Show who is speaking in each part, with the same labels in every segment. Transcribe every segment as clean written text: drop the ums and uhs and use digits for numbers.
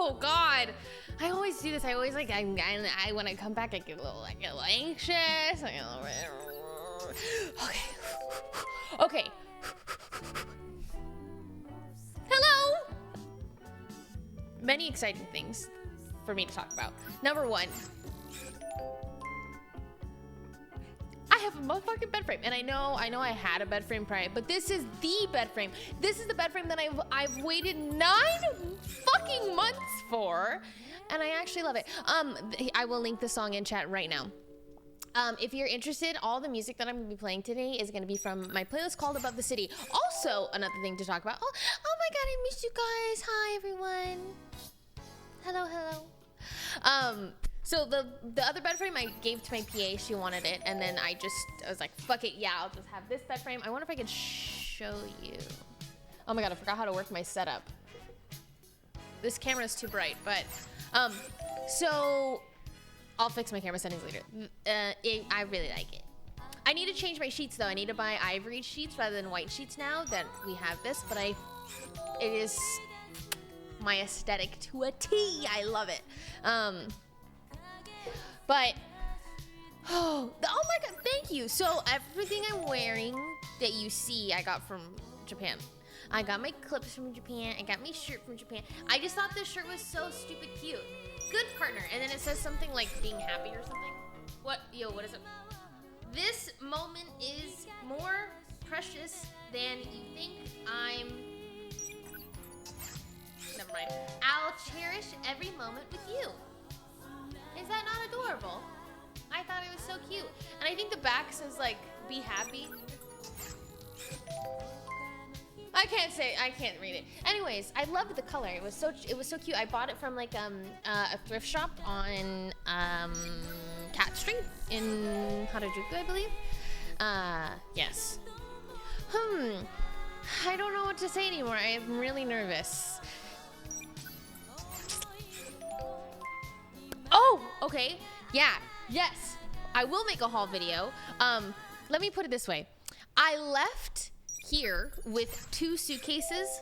Speaker 1: Oh God, I always do this. I always like I when I come back I get a little anxious. I get a little, okay. Hello. Many exciting things for me to talk about. Number one, I have a motherfucking bed frame, and I know I had a bed frame prior, but this is the bed frame. This is the bed frame that I've waited 9 fucking months for, and I actually love it. I will link the song in chat right now. If you're interested, all the music that I'm gonna be playing today is gonna be from my playlist called Above the City. Also, another thing to talk about. Oh my God, I missed you guys. Hi everyone. Hello. So the other bed frame I gave to my PA, she wanted it, and then I was like, fuck it, yeah, I'll just have this bed frame. I wonder if I could show you. Oh my God, I forgot how to work my setup. This camera is too bright, but, so I'll fix my camera settings later. I really like it. I need to change my sheets though. I need to buy ivory sheets rather than white sheets now that we have this, but it is my aesthetic to a T. I love it. But oh my God, thank you. So everything I'm wearing that you see I got from Japan. I got my clips from Japan. I got my shirt from Japan. I just thought this shirt was so stupid cute. Good partner. And then it says something like being happy or something. What is it? This moment is more precious than you think. Never mind. I'll cherish every moment with you. Is that not adorable? I thought it was so cute. And I think the back says like, be happy. I can't read it. Anyways, I loved the color. It was so cute. I bought it from like a thrift shop on Cat Street in Harajuku, I believe. Yes. I don't know what to say anymore. I'm really nervous. Oh, okay. Yeah. Yes. I will make a haul video. Let me put it this way. I left here with 2 suitcases.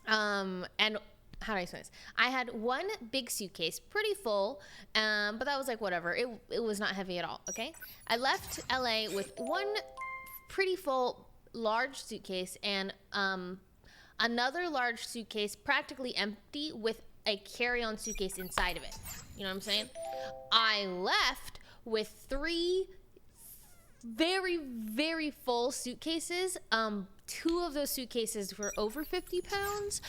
Speaker 1: And how do I explain this? I had one big suitcase, pretty full, but that was like whatever. It was not heavy at all, okay? I left LA with one pretty full large suitcase and another large suitcase practically empty with a carry-on suitcase inside of it. You know what I'm saying? I left with 3 very, very full suitcases. 2 of those suitcases were over 50 pounds.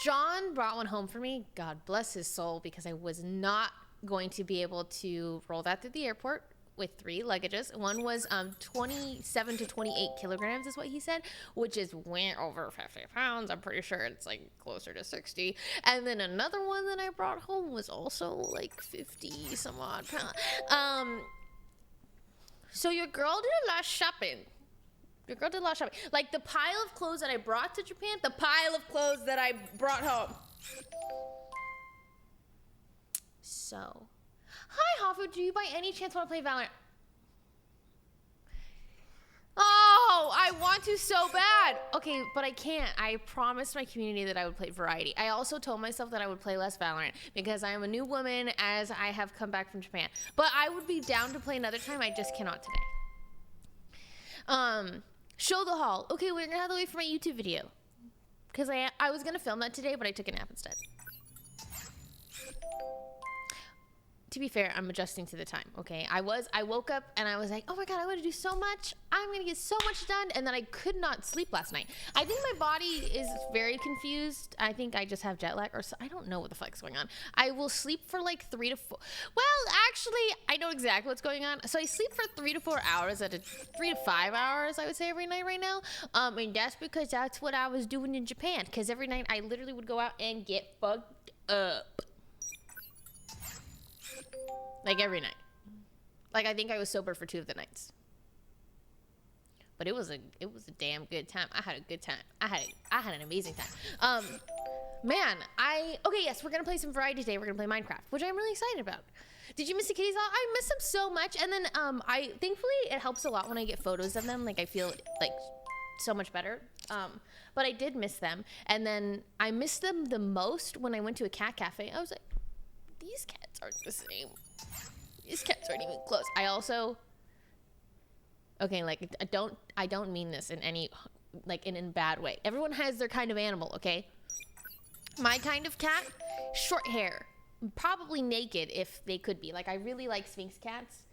Speaker 1: John brought one home for me. God bless his soul, because I was not going to be able to roll that through the airport with 3 luggages. One was 27 to 28 kilograms is what he said, which is way over 50 pounds. I'm pretty sure it's like closer to 60. And then another one that I brought home was also like 50 some odd pounds. So your girl did a lot of shopping. Like the pile of clothes that I brought to Japan, the pile of clothes that I brought home. So, hi Hafu, do you by any chance want to play Valorant? Oh, I want to so bad. Okay, but I can't. I promised my community that I would play variety. I also told myself that I would play less Valorant because I am a new woman as I have come back from Japan. But I would be down to play another time. I just cannot today. Show the haul. Okay, we're gonna have to wait for my YouTube video because I was gonna film that today, but I took a nap instead. To be fair, I'm adjusting to the time, okay? I woke up and I was like, oh my God, I want to do so much. I'm going to get so much done. And then I could not sleep last night. I think my body is very confused. I think I just have jet lag or so, I don't know what the fuck's going on. I will sleep for like 3 to 4. Well, actually, I know exactly what's going on. So I sleep for 3 to 4 hours 3 to 5 hours, I would say, every night right now. And that's because that's what I was doing in Japan. Because every night I literally would go out and get fucked up. Like every night. Like I think I was sober for 2 of the nights. But it was a damn good time. I had a good time. I had an amazing time. Man, okay, yes, we're gonna play some variety today. We're gonna play Minecraft, which I'm really excited about. Did you miss the kitties? I miss them so much. And then thankfully it helps a lot when I get photos of them. Like I feel like so much better. But I did miss them. And then I missed them the most when I went to a cat cafe. I was like, these cats aren't the same. These cats aren't even close. I also, okay, like I don't mean this in any, like in a bad way. Everyone has their kind of animal, okay? My kind of cat, short hair, probably naked if they could be. Like I really like Sphinx cats.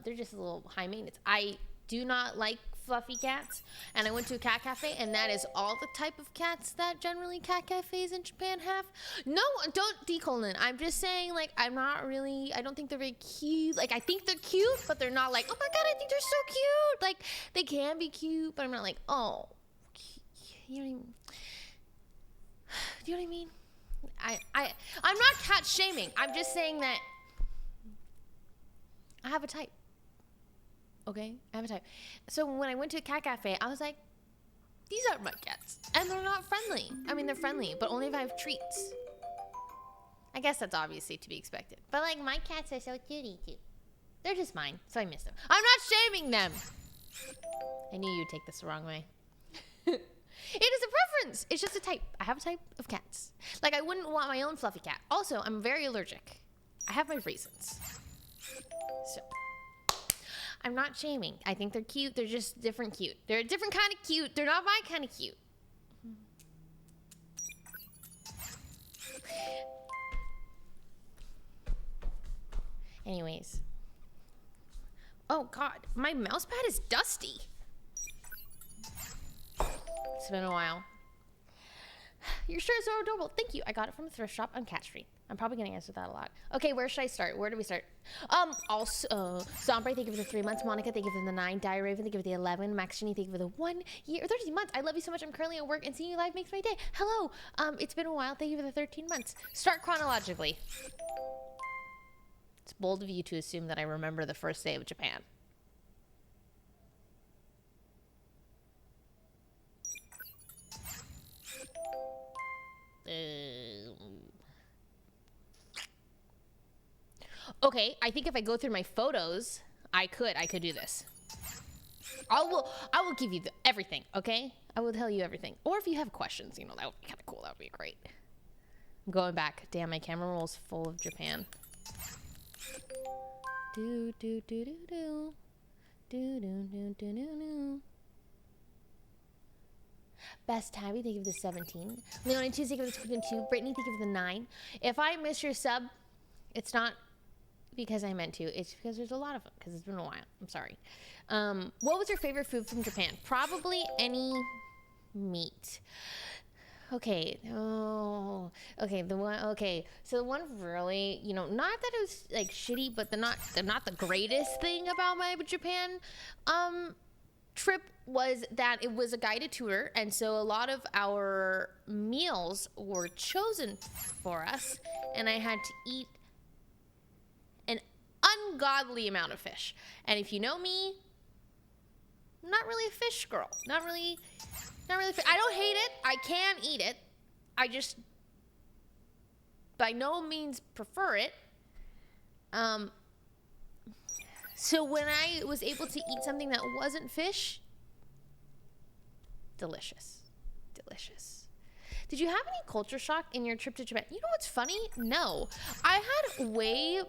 Speaker 1: They're just a little high maintenance. I do not like fluffy cats, and I went to a cat cafe, and that is all the type of cats that generally cat cafes in Japan have. No, don't decolon. I'm just saying, like, I don't think they're very cute. Like, I think they're cute, but they're not like, oh my god, I think they're so cute. Like, they can be cute, but I'm not like, oh, you know what I mean? Do you know what I mean? I'm not cat shaming. I'm just saying that I have a type. Okay, I have a type. So when I went to a cat cafe, I was like, these aren't my cats. And they're not friendly. I mean, they're friendly, but only if I have treats. I guess that's obviously to be expected. But like, my cats are so cutie too. They're just mine, so I miss them. I'm not shaming them. I knew you'd take this the wrong way. It is a preference. It's just a type. I have a type of cats. Like, I wouldn't want my own fluffy cat. Also, I'm very allergic. I have my reasons. So, I'm not shaming. I think they're cute. They're just different cute. They're a different kind of cute. They're not my kind of cute. Anyways. Oh, God. My mouse pad is dusty. It's been a while. Your shirt is so adorable. Thank you. I got it from a thrift shop on Cat Street. I'm probably going to answer that a lot. Okay, where should I start? Where do we start? Also, Zombre, thank you for the 3 months. Monica, thank you for the 9. Dire Raven, thank you for the 11. Max Genie, thank you for the 1 year, 13 months. I love you so much. I'm currently at work, and seeing you live makes my day. Hello. It's been a while. Thank you for the 13 months. Start chronologically. It's bold of you to assume that I remember the first day of Japan. Okay, I think if I go through my photos, I could do this. I will give you everything, okay? I will tell you everything. Or if you have questions, you know, that would be kind of cool. That would be great. I'm going back. Damn, my camera roll's full of Japan. Do do do do do. Do do do do do do. Best Tabby, thank you for the 17. Leonie Tuesday, thank you for the 22. Brittany, thank you for the 9. If I miss your sub, it's not because I meant to. It's because there's a lot of them, because it's been a while. I'm sorry. What was your favorite food from Japan? Probably any meat. Okay. Oh, okay. So the one really, you know, not that it was like shitty, but they're not the greatest thing about my Japan trip was that it was a guided tour, and so a lot of our meals were chosen for us, and I had to eat an ungodly amount of fish. And if you know me, I'm not really a fish girl. Not really. I don't hate it. I can eat it. I just by no means prefer it. So when I was able to eat something that wasn't fish, delicious. Did you have any culture shock in your trip to Japan? You know what's funny? No. I had way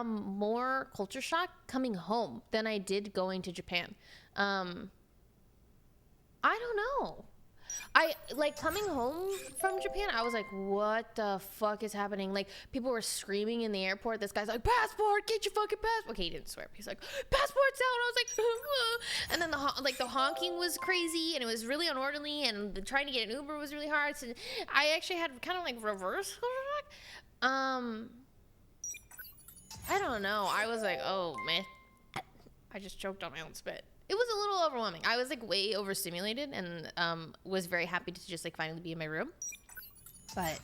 Speaker 1: more culture shock coming home than I did going to Japan. I don't know. I like coming home from Japan, I was like, what the fuck is happening? Like, people were screaming in the airport. This guy's like, passport, get your fucking passport. Okay, he didn't swear. He's like, passport's out. I was like, and then the honking was crazy, and it was really unorderly, and trying to get an Uber was really hard. So I actually had kind of like reverse. I don't know. I was like, oh man, I just choked on my own spit. It was a little overwhelming. I was like way overstimulated, and was very happy to just like finally be in my room. But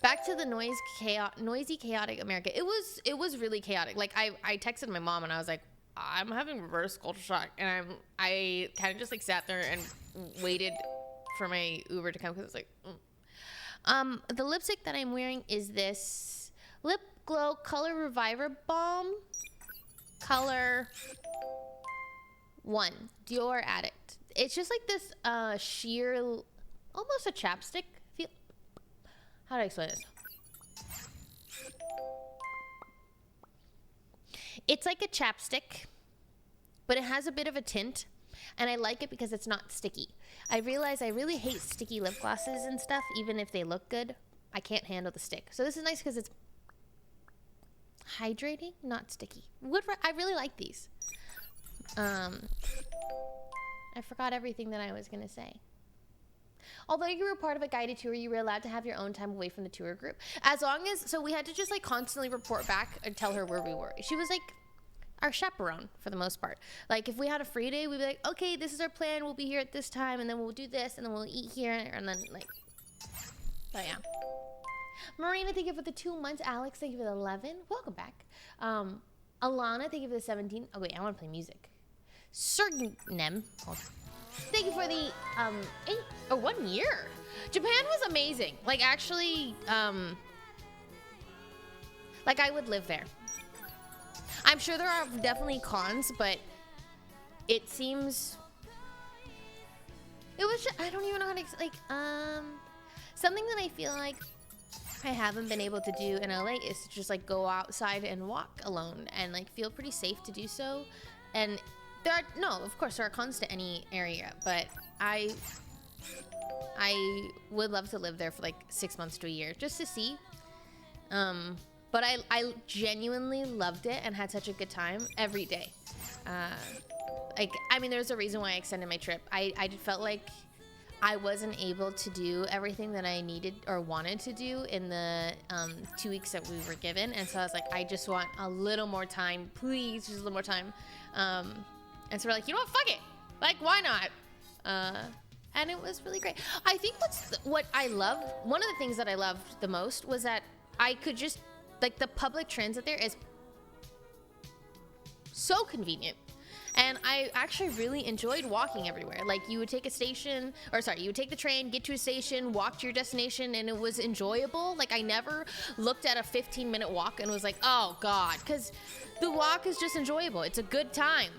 Speaker 1: back to the noisy, chaotic America. It was really chaotic. Like I texted my mom and I was like, I'm having reverse culture shock, and I kind of just like sat there and waited for my Uber to come because it's like, the lipstick that I'm wearing is this Lip Glow Color Reviver Balm, color 1, Dior Addict. it's just like this sheer, almost a chapstick feel. How do I explain this? It's like a chapstick, but it has a bit of a tint, and I like it because it's not sticky. I realize I really hate sticky lip glosses and stuff, even if they look good. I can't handle the stick. So this is nice because it's hydrating, not sticky. I really like these. I forgot everything that I was going to say. Although you were part of a guided tour, you were allowed to have your own time away from the tour group. As long as, so we had to just like constantly report back and tell her where we were. She was like our chaperone for the most part. Like if we had a free day, we'd be like, okay, this is our plan. We'll be here at this time, and then we'll do this, and then we'll eat here, and then like, but yeah. Marina, thank you for the 2 months. Alex, thank you for the 11. Welcome back. Alana, thank you for the 17. Oh wait, I want to play music. Certain thank you for the 1 year. Japan was amazing. Like actually, like I would live there. I'm sure there are definitely cons, but it seems it was just, I don't even know how to like something that I feel like I haven't been able to do in LA is to just like go outside and walk alone and like feel pretty safe to do so. And there are, no, of course there are cons to any area, but I would love to live there for like 6 months to a year just to see. But I genuinely loved it and had such a good time every day. Like, I mean, there's a reason why I extended my trip. I felt like I wasn't able to do everything that I needed or wanted to do in the 2 weeks that we were given. And so I was like, I just want a little more time, please, just a little more time. And so we're like, you know what, fuck it. Like, why not? And it was really great. I think what I loved, one of the things that I loved the most was that I could just, like the public transit there is so convenient. And I actually really enjoyed walking everywhere. Like you would take a station, or sorry, you would take the train, get to a station, walk to your destination, and it was enjoyable. Like I never looked at a 15-minute walk and was like, oh God, because the walk is just enjoyable. It's a good time.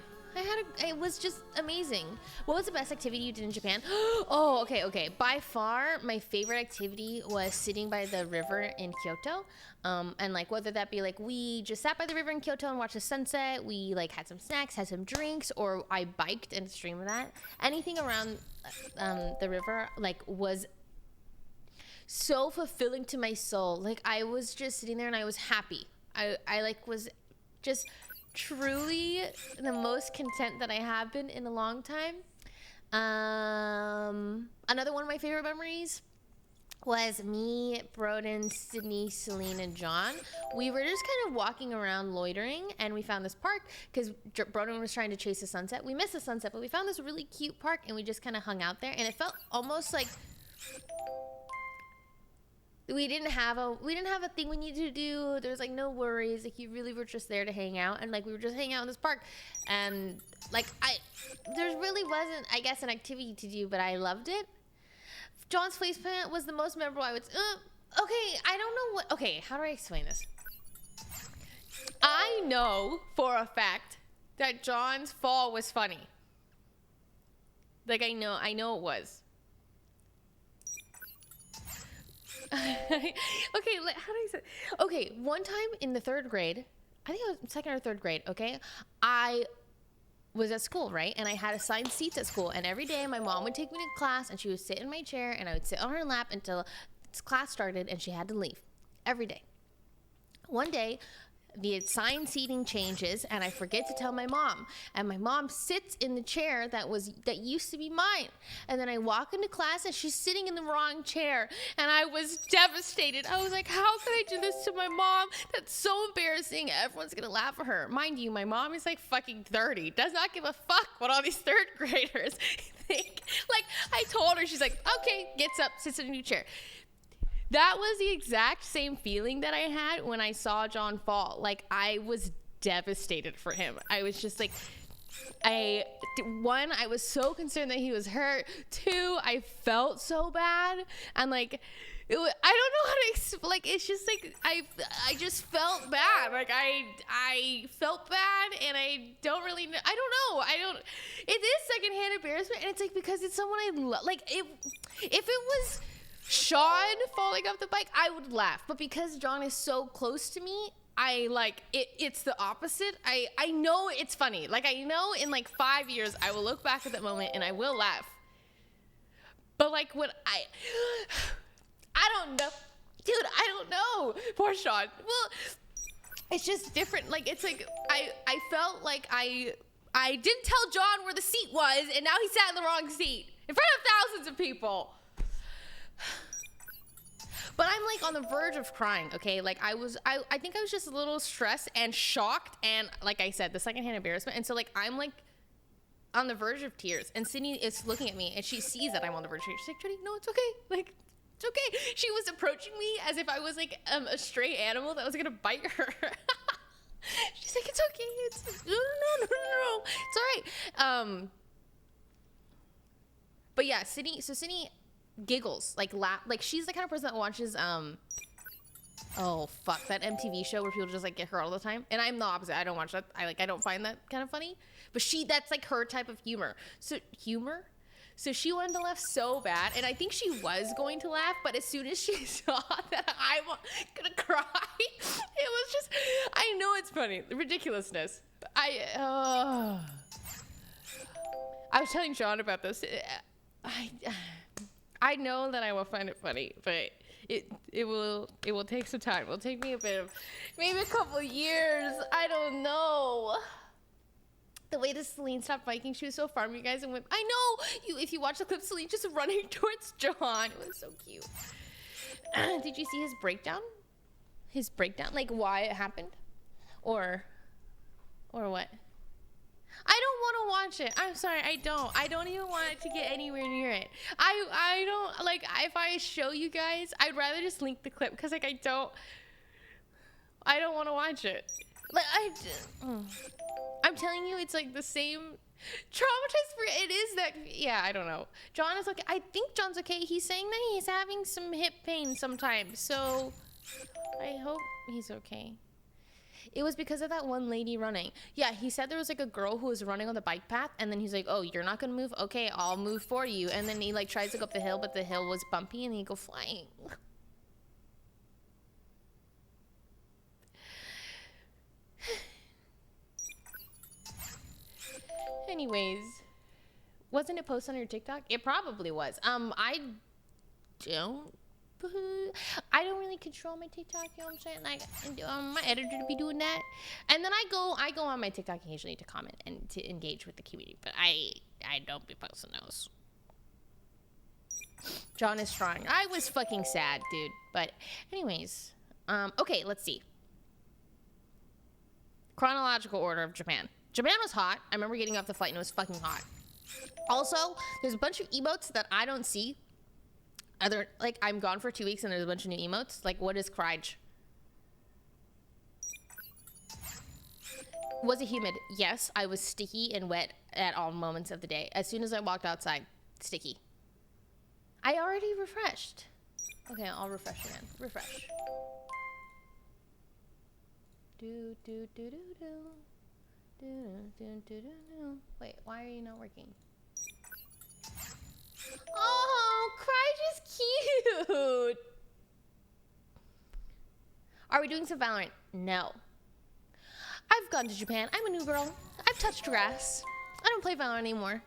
Speaker 1: It was just amazing. What was the best activity you did in Japan? Oh, okay. By far, my favorite activity was sitting by the river in Kyoto. And like, whether that be like, we just sat by the river in Kyoto and watched the sunset. We like had some snacks, had some drinks, or I biked and streamed that. Anything around the river, like, was so fulfilling to my soul. Like, I was just sitting there and I was happy. I like was just truly the most content that I have been in a long time. Another one of my favorite memories was me, Broden, Sydney, Celine, and John. We were just kind of walking around loitering, and we found this park because Broden was trying to chase the sunset. We missed the sunset, but we found this really cute park, and we just kind of hung out there, and it felt almost like we didn't have a thing we needed to do. There was like no worries. Like you really were just there to hang out, and like we were just hanging out in this park, and like there really wasn't, I guess, an activity to do, but I loved it. John's face plant was the most memorable. I would okay, I don't know what, okay, how do I explain this? I know for a fact that John's fall was funny. Like I know it was. Okay, how do I say? Okay, one time in the 3rd grade, I think it was 2nd or 3rd grade, okay? I was at school, right? And I had assigned seats at school, and every day my mom would take me to class, and she would sit in my chair, and I would sit on her lap until class started, and she had to leave. Every day. One day, the assigned seating changes, and I forget to tell my mom, and my mom sits in the chair that used to be mine, and then I walk into class and she's sitting in the wrong chair, and I was devastated. I was like, how could I do this to my mom? That's so embarrassing. Everyone's gonna laugh at her. Mind you, my mom is like fucking 30, does not give a fuck what all these 3rd graders think. Like, I told her, she's like, okay, gets up, sits in a new chair. That was the exact same feeling that I had when I saw John fall. Like, I was devastated for him. I was just like, one, I was so concerned that he was hurt. 2, I felt so bad. And like, I don't know how to like, it's just like, I just felt bad. Like, I felt bad, and I don't really know. It is secondhand embarrassment, and it's like, because it's someone I love. Like, if it was Sean falling off the bike, I would laugh. But because John is so close to me, I like it. It's the opposite. I know it's funny. Like, I know in like 5 years I will look back at that moment and I will laugh. But like, when I don't know, dude. I don't know. Poor Sean. Well, it's just different. Like, it's like I felt like I didn't tell John where the seat was, and now he sat in the wrong seat in front of thousands of people. But I'm like on the verge of crying, okay? Like, I think I was just a little stressed and shocked, and like I said, the secondhand embarrassment. And so like, I'm like on the verge of tears, and Sydney is looking at me, and she sees that I'm on the verge of tears. She's like, Jodi, no, it's okay. Like, it's okay. She was approaching me as if I was like a stray animal that was gonna bite her. She's like, it's okay. It's no. It's all right. But yeah, Sydney giggles, like like she's the kind of person that watches oh fuck, that MTV show where people just like get hurt all the time. And I'm the opposite. I don't watch that. I don't find that kind of funny. But that's like her type of humor. So she wanted to laugh so bad, and I think she was going to laugh, but as soon as she saw that I'm gonna cry, it was just, I know it's funny, the ridiculousness. I was telling Sean about this. I know that I will find it funny, but it will take some time. It will take me maybe a couple years. I don't know. The way that Celine stopped biking, she was so far from you guys and went, I know! If you watch the clip, Celine just running towards John. It was so cute. Did you see his breakdown? His breakdown? Like, why it happened? Or what? I don't want to watch it. I'm sorry, I don't even want it to get anywhere near it. I don't, like, if I show you guys, I'd rather just link the clip, because, like, I don't want to watch it. Like, I'm telling you, it's like the same traumatized for it is that, yeah, I don't know. John is okay. I think John's okay. He's saying that he's having some hip pain sometimes, so I hope he's okay. It was because of that one lady running. Yeah, he said there was like a girl who was running on the bike path, and then he's like, oh, you're not gonna move? Okay, I'll move for you. And then he like tries to go up the hill, but the hill was bumpy, and he go flying. Anyways, wasn't it posted on your TikTok? It probably was. I don't really control my TikTok, you know what I'm saying? Like, my editor to be doing that. And then I go on my TikTok occasionally to comment and to engage with the community, but I don't be posting those. John is trying. I was fucking sad, dude. But anyways, okay, let's see. Chronological order of Japan. Japan was hot. I remember getting off the flight and it was fucking hot. Also, there's a bunch of emotes that I don't see. Like, I'm gone for 2 weeks and there's a bunch of new emotes. Like, what is Cryo? Was it humid? Yes, I was sticky and wet at all moments of the day. As soon as I walked outside, sticky. I already refreshed. Okay, I'll refresh again. Refresh. Do, do, do, do, do. Wait, why are you not working? Oh, Cryo is cute. Are we doing some Valorant? No. I've gone to Japan. I'm a new girl. I've touched grass. I don't play Valorant anymore.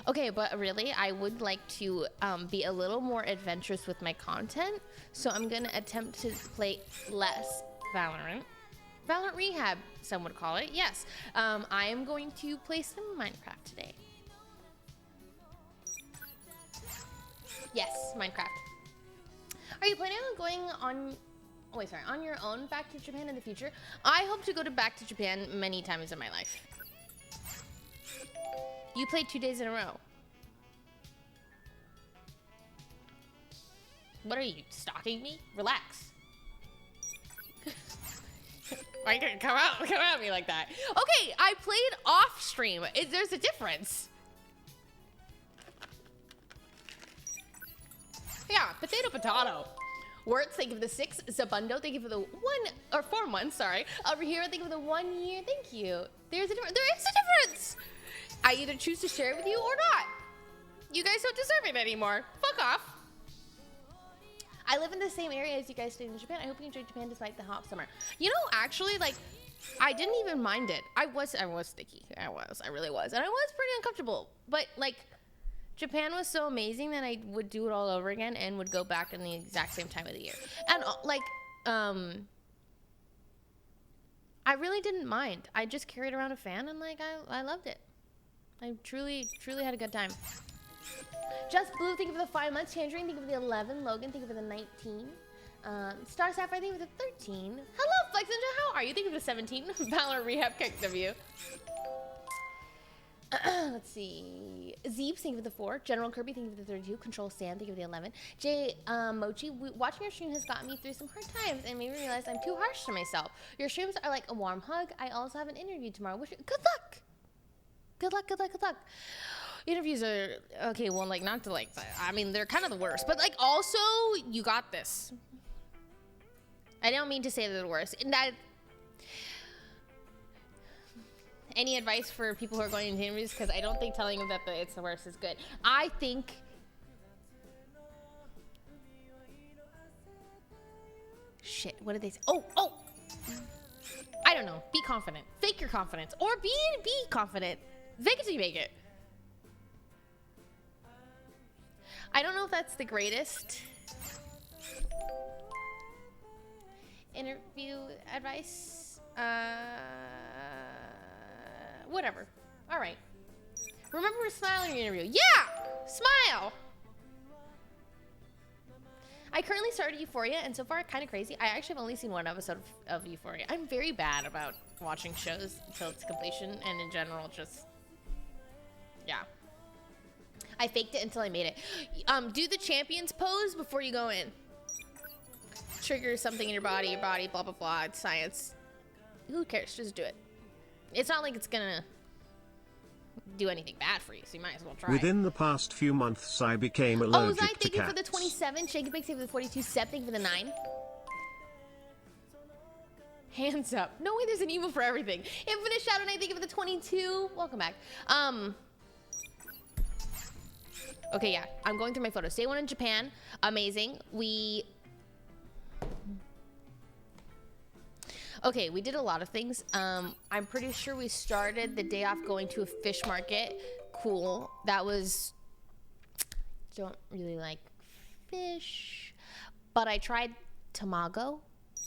Speaker 1: Okay, but really, I would like to be a little more adventurous with my content. So I'm gonna attempt to play less Valorant. Valorant Rehab, some would call it. Yes, I am going to play some Minecraft today. Yes, Minecraft. Are you planning on going on your own back to Japan in the future? I hope to go back to Japan many times in my life. You played 2 days in a row. What are you, stalking me? Relax. Why you gonna come at me like that? Okay, I played off stream. There's a difference. Yeah, potato. Words, thank you for the 6. Zabundo, thank you for the 4 months, sorry. Over here, thank you for the 1 year. Thank you. There is a difference. I either choose to share it with you or not. You guys don't deserve it anymore. Fuck off. I live in the same area as you guys did in Japan. I hope you enjoyed Japan despite the hot summer. You know, actually, like, I didn't even mind it. I was sticky. I really was. And I was pretty uncomfortable. But, like, Japan was so amazing that I would do it all over again and would go back in the exact same time of the year. And, like, I really didn't mind. I just carried around a fan and, like, I loved it. I truly had a good time. Just Blue, thank you for the 5 months. Tangerine, thank you for the 11. Logan, thank you for the 19. Star Sapphire, thank you for the 13. Hello, Flex Ninja, how are you? Thank you for the 17. Valor Rehab, kick W. Let's see. Zeebs, thank you for the 4. General Kirby, thank you for the 32. Control Sam, thank you for the 11. Jay Mochi, watching your stream has gotten me through some hard times and made me realize I'm too harsh to myself. Your streams are like a warm hug. I also have an interview tomorrow. Good luck. Good luck, good luck, good luck. Interviews are, okay, well, like, not to, like, I mean, they're kind of the worst. But, like, also, you got this. I don't mean to say they're the worst. And that, any advice for people who are going into interviews? Because I don't think telling them that it's the worst is good. I think shit, what did they say? Oh! I don't know. Be confident. Fake your confidence. Or be confident. Fake it till you make it. I don't know if that's the greatest interview advice. Whatever. All right. Remember to smile in your interview. Yeah! Smile! I currently started Euphoria, and so far, kind of crazy. I actually have only seen 1 episode of Euphoria. I'm very bad about watching shows until it's completion, and in general, just, yeah. I faked it until I made it. Do the champions pose before you go in. Trigger something in your body, blah, blah, blah. It's science. Who cares? Just do it. It's not like it's gonna do anything bad for you, so you might as well try.
Speaker 2: Within the past few months, I became allergic to cats.
Speaker 1: Thank you for the 27. Shaky Big, thank you for the 42. Seb, thank you for the 9. Hands up. No way, there's an emo for everything. Infinite Shadow Knight, thank you for the 22. Welcome back. Okay, yeah. I'm going through my photos. Day 1 in Japan. Amazing. Okay, we did a lot of things. I'm pretty sure we started the day off going to a fish market. Cool. That was... Don't really like fish. But I tried tamago,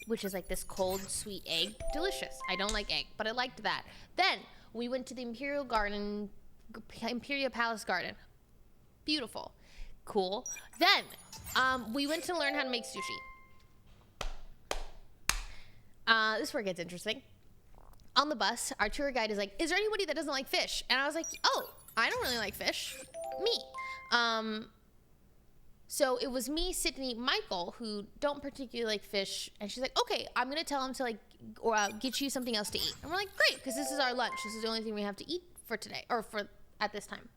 Speaker 1: which is like this cold, sweet egg. Delicious. I don't like egg, but I liked that. Then, we went to the Imperial Palace Garden. Beautiful. Cool. Then, we went to learn how to make sushi. This is where it gets interesting. On the bus, our tour guide is like, is there anybody that doesn't like fish? And I was like, oh, I don't really like fish. Me. So it was me, Sydney, Michael, who don't particularly like fish. And she's like, okay, I'm going to tell him to like, or get you something else to eat. And we're like, great, because this is our lunch. This is the only thing we have to eat for today, or at this time.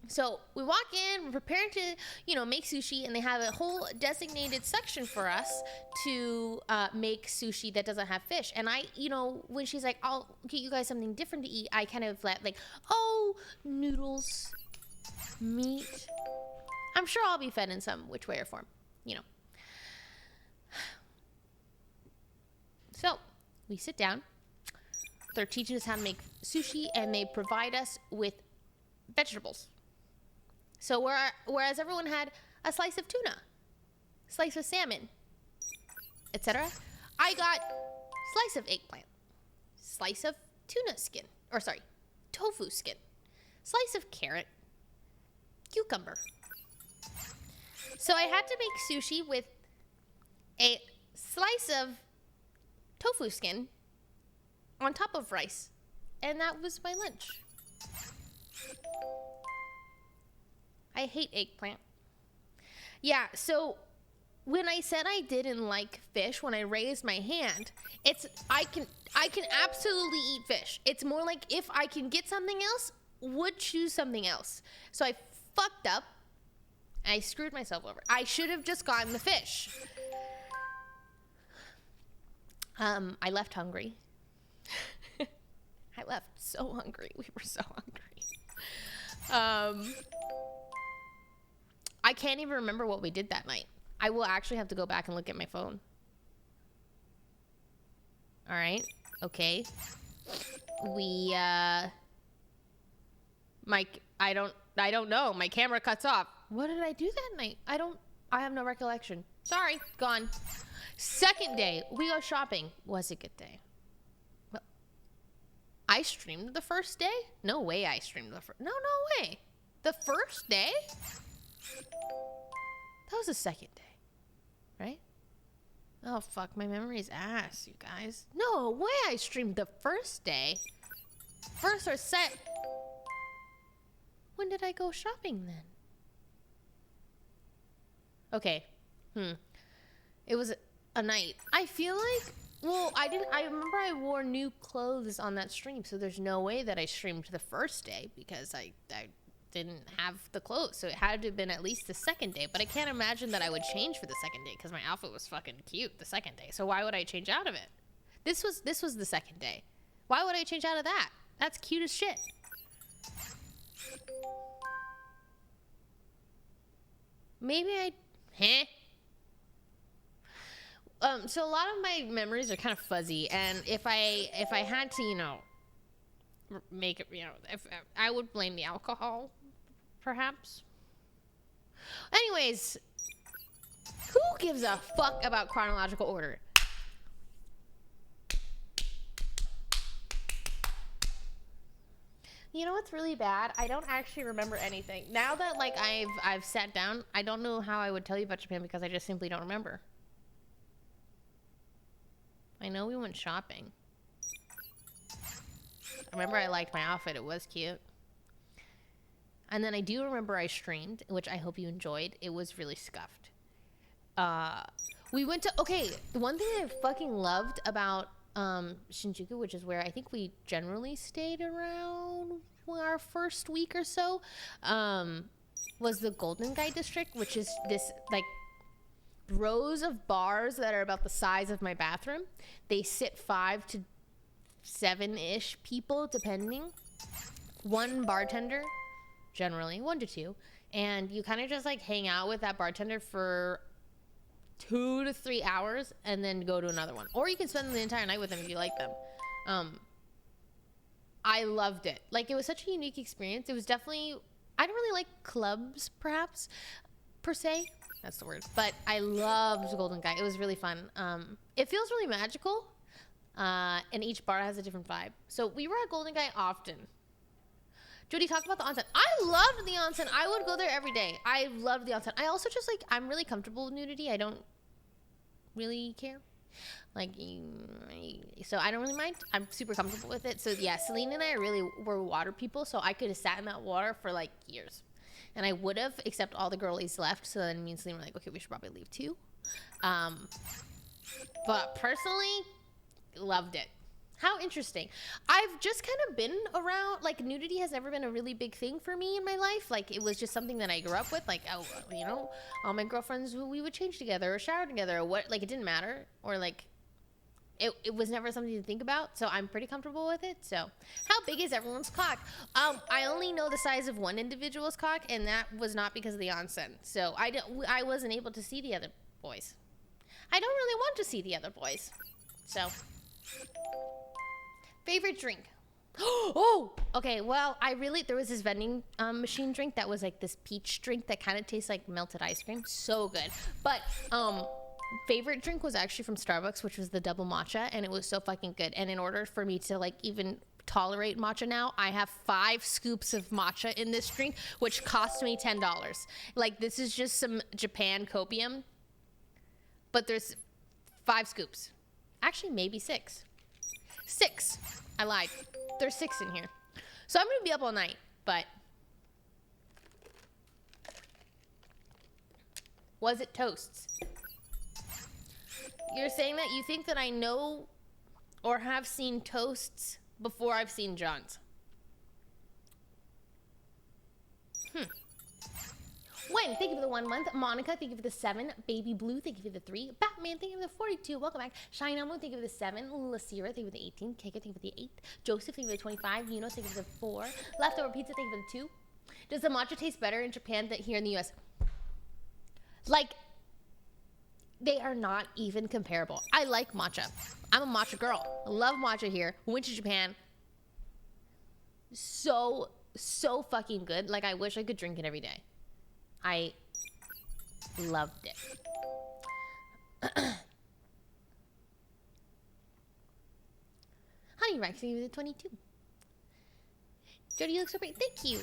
Speaker 1: So we walk in, we're preparing to, make sushi, and they have a whole designated section for us to make sushi that doesn't have fish. And I, when she's like, I'll get you guys something different to eat, I kind of like, oh, noodles, meat. I'm sure I'll be fed in some which way or form, So we sit down. They're teaching us how to make sushi, and they provide us with vegetables. So whereas everyone had a slice of tuna, slice of salmon, etc., I got slice of eggplant, slice of tofu skin, slice of carrot, cucumber. So I had to make sushi with a slice of tofu skin on top of rice, and that was my lunch. I hate eggplant. Yeah, so when I said I didn't like fish, when I raised my hand, I can absolutely eat fish. It's more like if I can get something else, would choose something else. So I fucked up, I screwed myself over. I should have just gotten the fish. I left hungry. I left so hungry. We were so hungry. I can't even remember what we did that night. I will actually have to go back and look at my phone. All right. Okay. We, I don't know. My camera cuts off. What did I do that night? I have no recollection. Sorry. Gone. Second day, we go shopping. Was a good day. Well, I streamed the first day? No way I streamed the first. No way. The first day? That was the second day, right? Oh, fuck. My memory's ass, you guys. No way I streamed the first day. First or second. When did I go shopping then? Okay. It was a night. I feel like, well, I remember I wore new clothes on that stream, so there's no way that I streamed the first day because I didn't have the clothes, so it had to have been at least the second day. But I can't imagine that I would change for the second day because my outfit was fucking cute the second day. So why would I change out of it? This was the second day. Why would I change out of that? That's cute as shit. Maybe so a lot of my memories are kind of fuzzy, and if I had to, you know, make it, you know, if I would blame the alcohol, perhaps. Anyways, who gives a fuck about chronological order? You know what's really bad? I don't actually remember anything. Now that like I've sat down, I don't know how I would tell you about Japan because I just simply don't remember. I know we went shopping. I remember I liked my outfit. It was cute. And then I do remember I streamed, which I hope you enjoyed. It was really scuffed. We went to, okay, the one thing I fucking loved about Shinjuku, which is where I think we generally stayed around our first week or so, was the Golden Guy District, which is this, like, rows of bars that are about the size of my bathroom. They sit 5 to 7-ish people, depending. One bartender, generally, 1 to 2. And you kind of just, like, hang out with that bartender for 2 to 3 hours and then go to another one. Or you can spend the entire night with them if you like them. I loved it. Like, it was such a unique experience. It was definitely, I don't really like clubs, perhaps, per se. That's the word. But I loved Golden Guy. It was really fun. It feels really magical. And each bar has a different vibe. So we were at Golden Guy often. Jodi, talk about the onsen. I loved the onsen. I would go there every day. I loved the onsen. I also just, like, I'm really comfortable with nudity. I don't really care. Like, so I don't really mind. I'm super comfortable with it. So, yeah, Celine and I really were water people. So I could have sat in that water for, like, years. And I would have, except all the girlies left. So then me and Celine were like, okay, we should probably leave too. But personally, loved it. How interesting. I've just kind of been around, like, nudity has never been a really big thing for me in my life. Like, it was just something that I grew up with. Like, you know, all my girlfriends, we would change together or shower together or what, like, it didn't matter. Or, like, it was never something to think about. So I'm pretty comfortable with it. So how big is everyone's cock? I only know the size of one individual's cock, and that was not because of the onsen. So I wasn't able to see the other boys. I don't really want to see the other boys. So... Favorite drink? Oh, okay. Well, there was this vending machine drink that was like this peach drink that kind of tastes like melted ice cream. So good. But favorite drink was actually from Starbucks, which was the double matcha, and it was so fucking good. And in order for me to, like, even tolerate matcha now, I have 5 scoops of matcha in this drink, which cost me $10. Like, this is just some Japan copium, but there's 5 scoops. Actually, maybe 6. 6. I lied. There's 6 in here. So I'm going to be up all night, but... Was it toasts? You're saying that you think that I know or have seen toasts before I've seen John's. Wayne, thank you for the 1 month. Monica, thank you for the 7. Baby Blue, thank you for the 3. Batman, thank you for the 42. Welcome back. Shinamu, thank you for the 7. Lasira, thank you for the 18. Keka, thank you for the 8. Joseph, thank you for the 25. Yuno, thank you for the 4. Leftover Pizza, thank you for the 2. Does the matcha taste better in Japan than here in the US? Like, they are not even comparable. I like matcha. I'm a matcha girl. I love matcha here. Went to Japan. So fucking good. Like, I wish I could drink it every day. I loved it. Honey Rex, you the 22. Jody, you look so great. Thank you.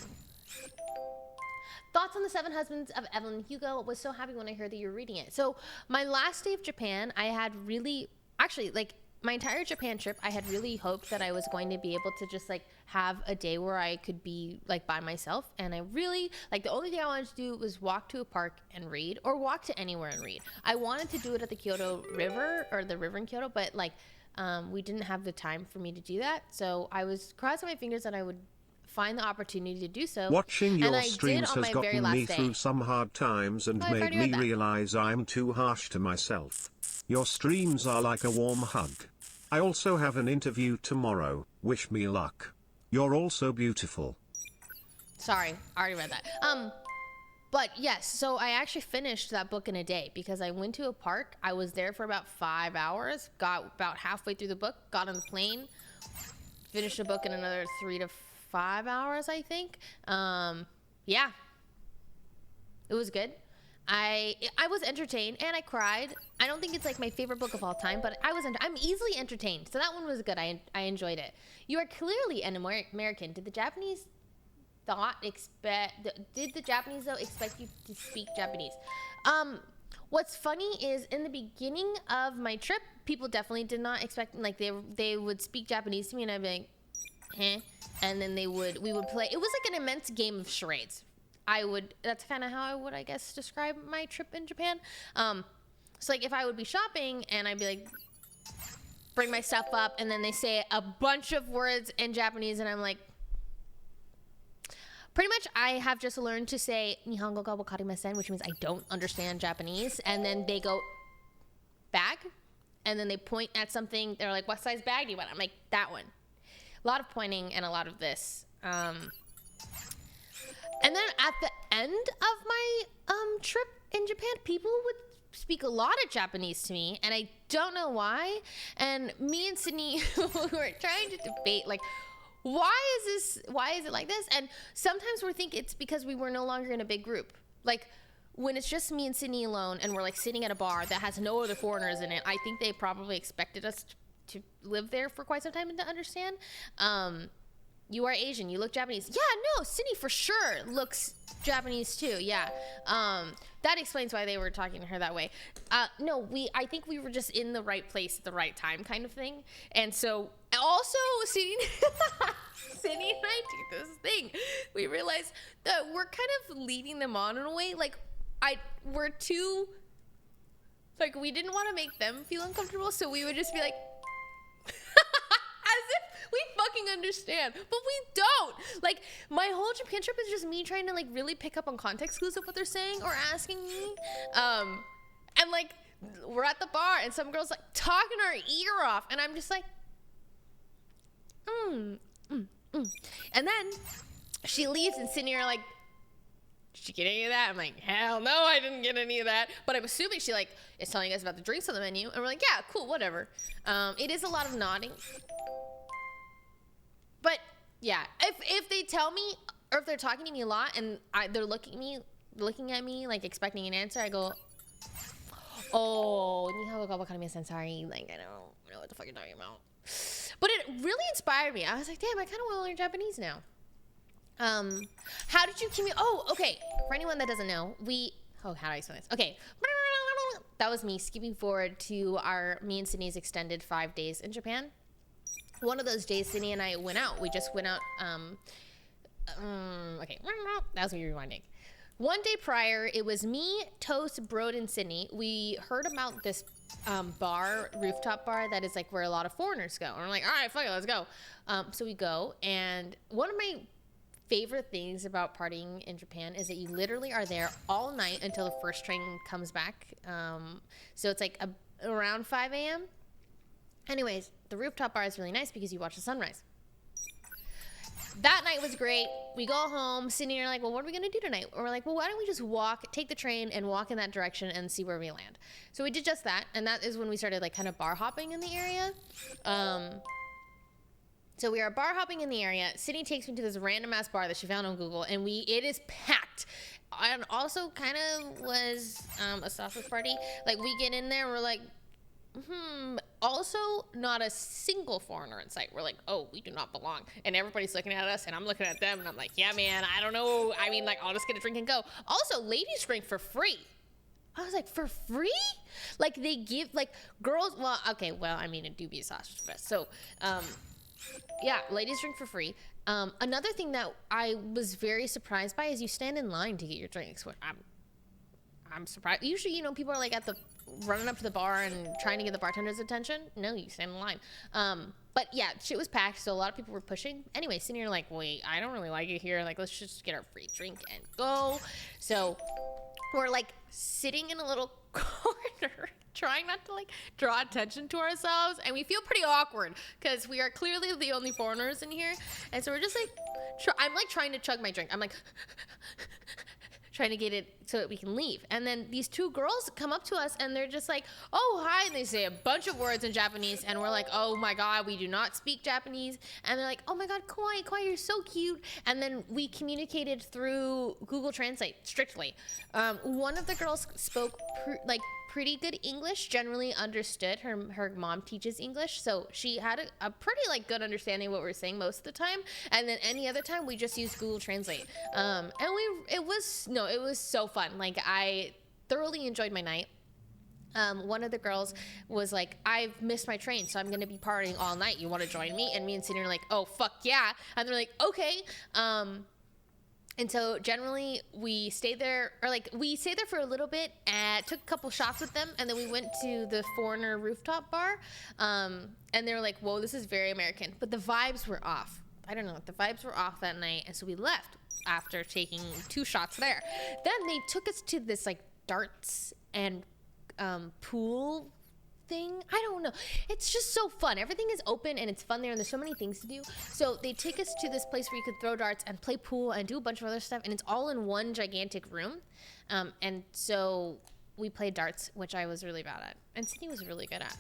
Speaker 1: Thoughts on the 7 Husbands of Evelyn Hugo? Was so happy when I heard that you were reading it. So my last day of Japan, I had really, actually, like, my entire Japan trip, I had really hoped that I was going to be able to just like have a day where I could be like by myself. And I really, like, the only thing I wanted to do was walk to a park and read, or walk to anywhere and read. I wanted to do it at the Kyoto River, or the river in Kyoto, but like we didn't have the time for me to do that. So I was crossing my fingers that I would find the opportunity to do so.
Speaker 2: Watching your streams has gotten me through some hard times and made me realize I'm too harsh to myself. Your streams are like a warm hug. I also have an interview tomorrow. Wish me luck. You're also beautiful.
Speaker 1: Sorry, I already read that. But yes, so I actually finished that book in a day because I went to a park. I was there for about 5 hours, got about halfway through the book, got on the plane, finished the book in another 3 to 5 hours, I think. Yeah, it was good. I was entertained and I cried. I don't think it's like my favorite book of all time, but I'm easily entertained. So that one was good. I enjoyed it. You are clearly an American. Did the Japanese though expect you to speak Japanese? What's funny is in the beginning of my trip, people definitely did not expect, like, they would speak Japanese to me and I'd be like, eh, and then we would play. It was like an immense game of charades. That's kind of how I would, I guess, describe my trip in Japan. So like if I would be shopping and I'd be like, bring my stuff up, and then they say a bunch of words in Japanese and I'm like, pretty much I have just learned to say Nihongo ga wakarimasen, which means I don't understand Japanese. And then they go, bag? And then they point at something. They're like, what size bag do you want? I'm like, that one. A lot of pointing and a lot of this. And then at the end of my trip in Japan, people would speak a lot of Japanese to me, and I don't know why. And me and Sydney were trying to debate, like, why is it like this? And sometimes we think it's because we were no longer in a big group. Like, when it's just me and Sydney alone, and we're like sitting at a bar that has no other foreigners in it, I think they probably expected us to live there for quite some time and to understand. You are Asian, you look Japanese. Yeah, no, Sydney for sure looks Japanese too. Yeah. That explains why they were talking to her that way. No, I think we were just in the right place at the right time kind of thing. And so also Sydney and I do this thing. We realized that we're kind of leading them on in a way. Like, we're too, like, we didn't want to make them feel uncomfortable, so we would just be like, as if we fucking understand, but we don't. Like, my whole Japan trip is just me trying to, like, really pick up on context clues of what they're saying or asking me. And, like, we're at the bar and some girl's, like, talking her ear off, and I'm just like, And then she leaves and Sydney are like, did she get any of that? I'm like, hell no, I didn't get any of that. But I'm assuming she, like, is telling us about the drinks on the menu. And we're like, yeah, cool, whatever. It is a lot of nodding. But, yeah, if they tell me, or if they're talking to me a lot and they're looking at me, like, expecting an answer, I go, oh, nihongo ga wakarimasen, sorry. Like, I don't know what the fuck you're talking about. But it really inspired me. I was like, damn, I kind of want to learn Japanese now. How did you communicate? Oh, okay. For anyone that doesn't know, how do I explain this? Okay. That was me skipping forward to me and Sydney's extended 5 days in Japan. One of those days, Sydney and I went out. We just went out, okay. That was me rewinding. One day prior, it was me, Toast, Broad, and Sydney. We heard about this rooftop bar that is like where a lot of foreigners go. And we're like, all right, fuck it, let's go. So we go, and one of my favorite things about partying in Japan is that you literally are there all night until the first train comes back. So it's like around 5 a.m. Anyways, the rooftop bar is really nice because you watch the sunrise. That night was great. We go home, sitting here like, well, what are we going to do tonight? Or we're like, well, why don't we just take the train and walk in that direction and see where we land? So we did just that. And that is when we started like kind of bar hopping in the area. So we are bar hopping in the area. Sydney takes me to this random ass bar that she found on Google, and it is packed. And also kind of was a sausage party. Like we get in there, we're like, also not a single foreigner in sight. We're like, oh, we do not belong. And everybody's looking at us, and I'm looking at them, and I'm like, yeah, man, I don't know. I mean, like, I'll just get a drink and go. Also, ladies drink for free. I was like, for free? Like, they give, like, girls, well, okay, well, I mean, it do be a sausage fest. So, yeah, ladies drink for free. Another thing that I was very surprised by is you stand in line to get your drinks. I'm surprised. Usually, people are like running up to the bar and trying to get the bartender's attention. No, you stand in line. But yeah, shit was packed, so a lot of people were pushing. Anyway, sitting here like, wait, I don't really like it here. Like, let's just get our free drink and go. So we're like sitting in a little corner, trying not to like draw attention to ourselves, and we feel pretty awkward because we are clearly the only foreigners in here. And so we're just like, I'm like trying to chug my drink. I'm like trying to get it so that we can leave. And then these two girls come up to us and they're just like, oh, hi. And they say a bunch of words in Japanese. And we're like, oh my God, we do not speak Japanese. And they're like, oh my God, kawaii, you're so cute. And then we communicated through Google Translate strictly. One of the girls spoke pretty good English, generally understood. Her mom teaches English, so she had a pretty like good understanding of what we were saying most of the time. And then any other time we just used Google Translate. And it was so fun. Like, I thoroughly enjoyed my night. One of the girls was like, I've missed my train, so I'm gonna be partying all night. You want to join me? And me and Sydney are like, oh fuck yeah. And they're like, okay. And so generally we stayed there for a little bit and took a couple shots with them. And then we went to the foreigner rooftop bar. And they were like, whoa, this is very American. But the vibes were off. I don't know. The vibes were off that night. And so we left after taking 2 shots there. Then they took us to this like darts and pool thing. I don't know. It's just so fun. Everything is open and it's fun there, and there's so many things to do. So they take us to this place where you could throw darts and play pool and do a bunch of other stuff, and it's all in one gigantic room. And so we played darts, which I was really bad at, and Sydney was really good at.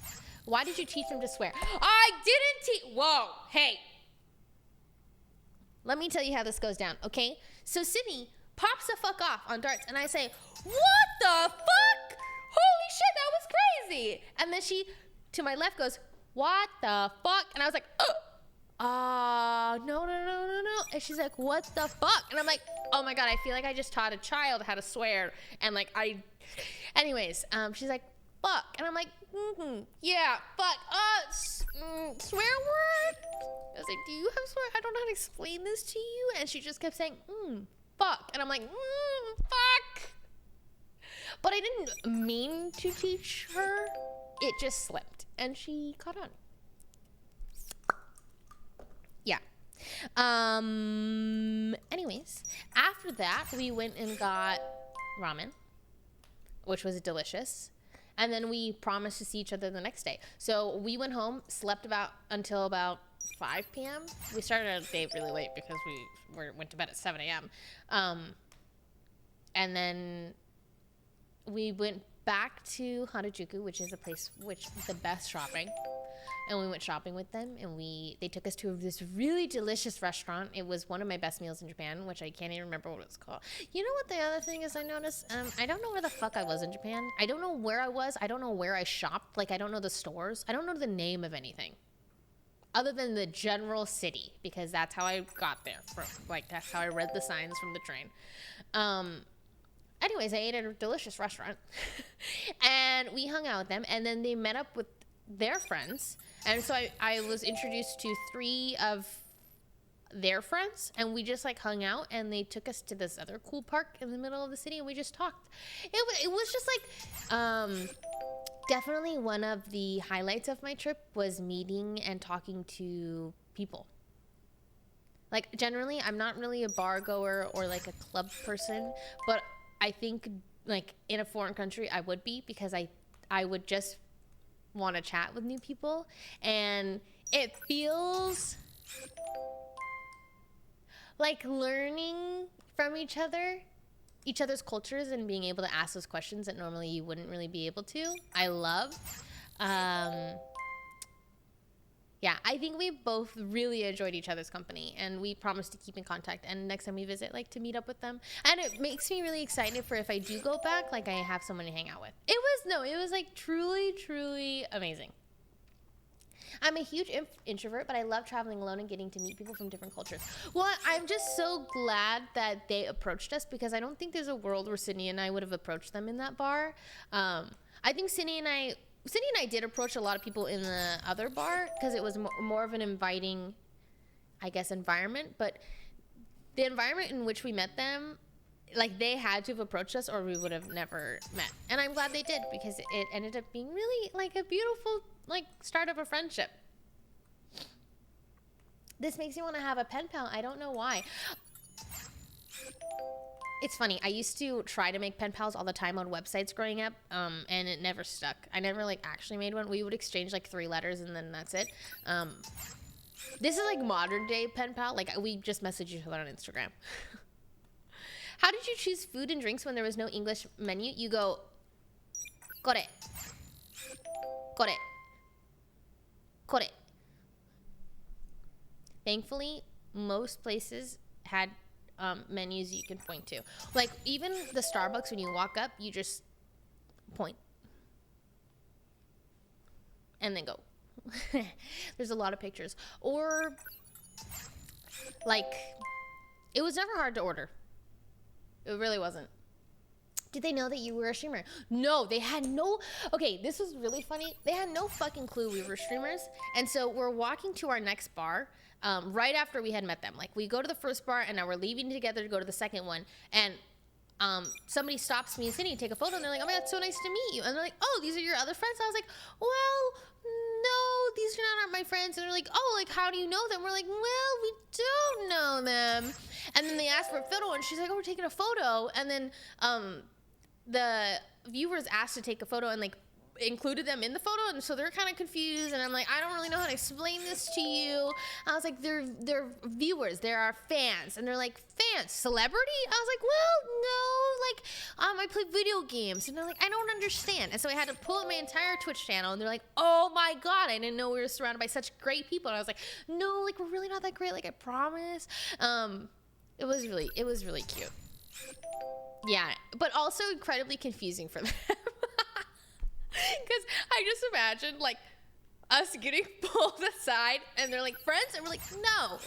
Speaker 1: Why did you teach them to swear? I didn't teach. Whoa, hey. Let me tell you how this goes down, okay? So Sydney pops the fuck off on darts, and I say, what the fuck? Holy shit, that was crazy. And then she, to my left, goes, what the fuck? And I was like, no. And she's like, what the fuck? And I'm like, oh my God, I feel like I just taught a child how to swear. And like, anyways, she's like, fuck. And I'm like, yeah, fuck. Swear word? I was like, do you have swear? I don't know how to explain this to you. And she just kept saying, fuck. And I'm like, fuck. But I didn't mean to teach her. It just slipped. And she caught on. Yeah. Anyways, after that, we went and got ramen, which was delicious. And then we promised to see each other the next day. So we went home, slept until about 5 p.m. We started our day really late because we went to bed at 7 a.m. And then we went back to Harajuku, which is a place the best shopping. And we went shopping with them, and they took us to this really delicious restaurant. It was one of my best meals in Japan, which I can't even remember what it's called. You know what the other thing is I noticed? I don't know where the fuck I was in Japan. I don't know where I was. I don't know where I shopped. Like, I don't know the stores. I don't know the name of anything other than the general city, because that's how I got there. That's how I read the signs from the train. Anyways, I ate at a delicious restaurant and we hung out with them, and then they met up with their friends. And so I was introduced to 3 of their friends, and we just like hung out, and they took us to this other cool park in the middle of the city, and we just talked. It was just like, definitely one of the highlights of my trip was meeting and talking to people. Like, generally, I'm not really a bar goer or like a club person, but I think like in a foreign country, I would be, because I would just want to chat with new people, and it feels like learning from each other's cultures, and being able to ask those questions that normally you wouldn't really be able to. I love. Yeah, I think we both really enjoyed each other's company, and we promised to keep in contact, and next time we visit, like, to meet up with them. And it makes me really excited for if I do go back, like, I have someone to hang out with. It was like truly amazing. I'm a huge introvert, but I love traveling alone and getting to meet people from different cultures. Well, I'm just so glad that they approached us, because I don't think there's a world where Sydney and I would have approached them in that bar. I think Sydney and I did approach a lot of people in the other bar, because it was more of an inviting, I guess, environment. But the environment in which we met them, like, they had to have approached us or we would have never met. And I'm glad they did, because it ended up being really like a beautiful, like, start of a friendship. This makes me want to have a pen pal. I don't know why. It's funny. I used to try to make pen pals all the time on websites growing up, and it never stuck. I never, like, actually made one. We would exchange, like, 3 letters, and then that's it. This is, like, modern day pen pal. Like, we just message each other on Instagram. How did you choose food and drinks when there was no English menu? You go, kore, kore, kore. Thankfully, most places had menus you can point to. Like, even the Starbucks, when you walk up, you just point and then go. There's a lot of pictures. Or, like, it was never hard to order. It really wasn't. Did they know that you were a streamer? No, they had no... Okay, this was really funny. They had no fucking clue we were streamers. And so we're walking to our next bar right after we had met them. Like, we go to the first bar, and now we're leaving together to go to the second one. And somebody stops me and Sydney to take a photo, and they're like, oh my God, so nice to meet you. And they're like, oh, these are your other friends? I was like, well, no, these are not my friends. And they're like, oh, like, how do you know them? We're like, well, we don't know them. And then they asked for a photo, and she's like, oh, we're taking a photo. And then the viewers asked to take a photo and, like, included them in the photo, and so they're kind of confused, and I'm like, I don't really know how to explain this to you. I was like, they're viewers, they're our fans. And they're like, fans? Celebrity? I was like, well, no, like, I play video games. And they're like, I don't understand. And so I had to pull up my entire Twitch channel, and they're like, oh my God, I didn't know we were surrounded by such great people. And I was like, no, like, we're really not that great, like, I promise. It was really cute. Yeah, but also incredibly confusing for them. Because I just imagine, like, us getting pulled aside, and they're like, friends? And we're like, no.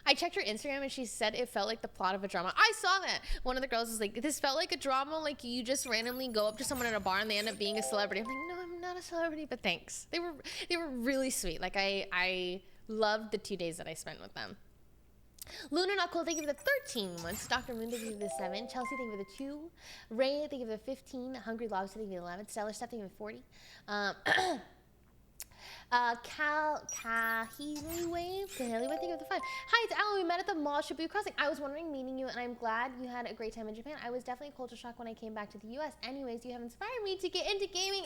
Speaker 1: I checked her Instagram, and she said it felt like the plot of a drama. I saw that. One of the girls was like, this felt like a drama, like you just randomly go up to someone at a bar, and they end up being a celebrity. I'm like, no, I'm not a celebrity, but thanks. They were really sweet. Like, I loved the 2 days that I spent with them. Luna Not Cool, thank you for the 13 months. Dr. Moon, thank you for the 7. Chelsea, thank you for the 2. Ray, thank you for the 15. Hungry Lobster, thank you for the 11. Stellar Stuff, thank you for the 40. Kahili Wave, thank you for the 5. Hi, it's Alan. We met at the mall Shibuya Crossing. I was wondering meeting you, and I'm glad you had a great time in Japan. I was definitely culture shocked when I came back to the U.S. Anyways, you have inspired me to get into gaming.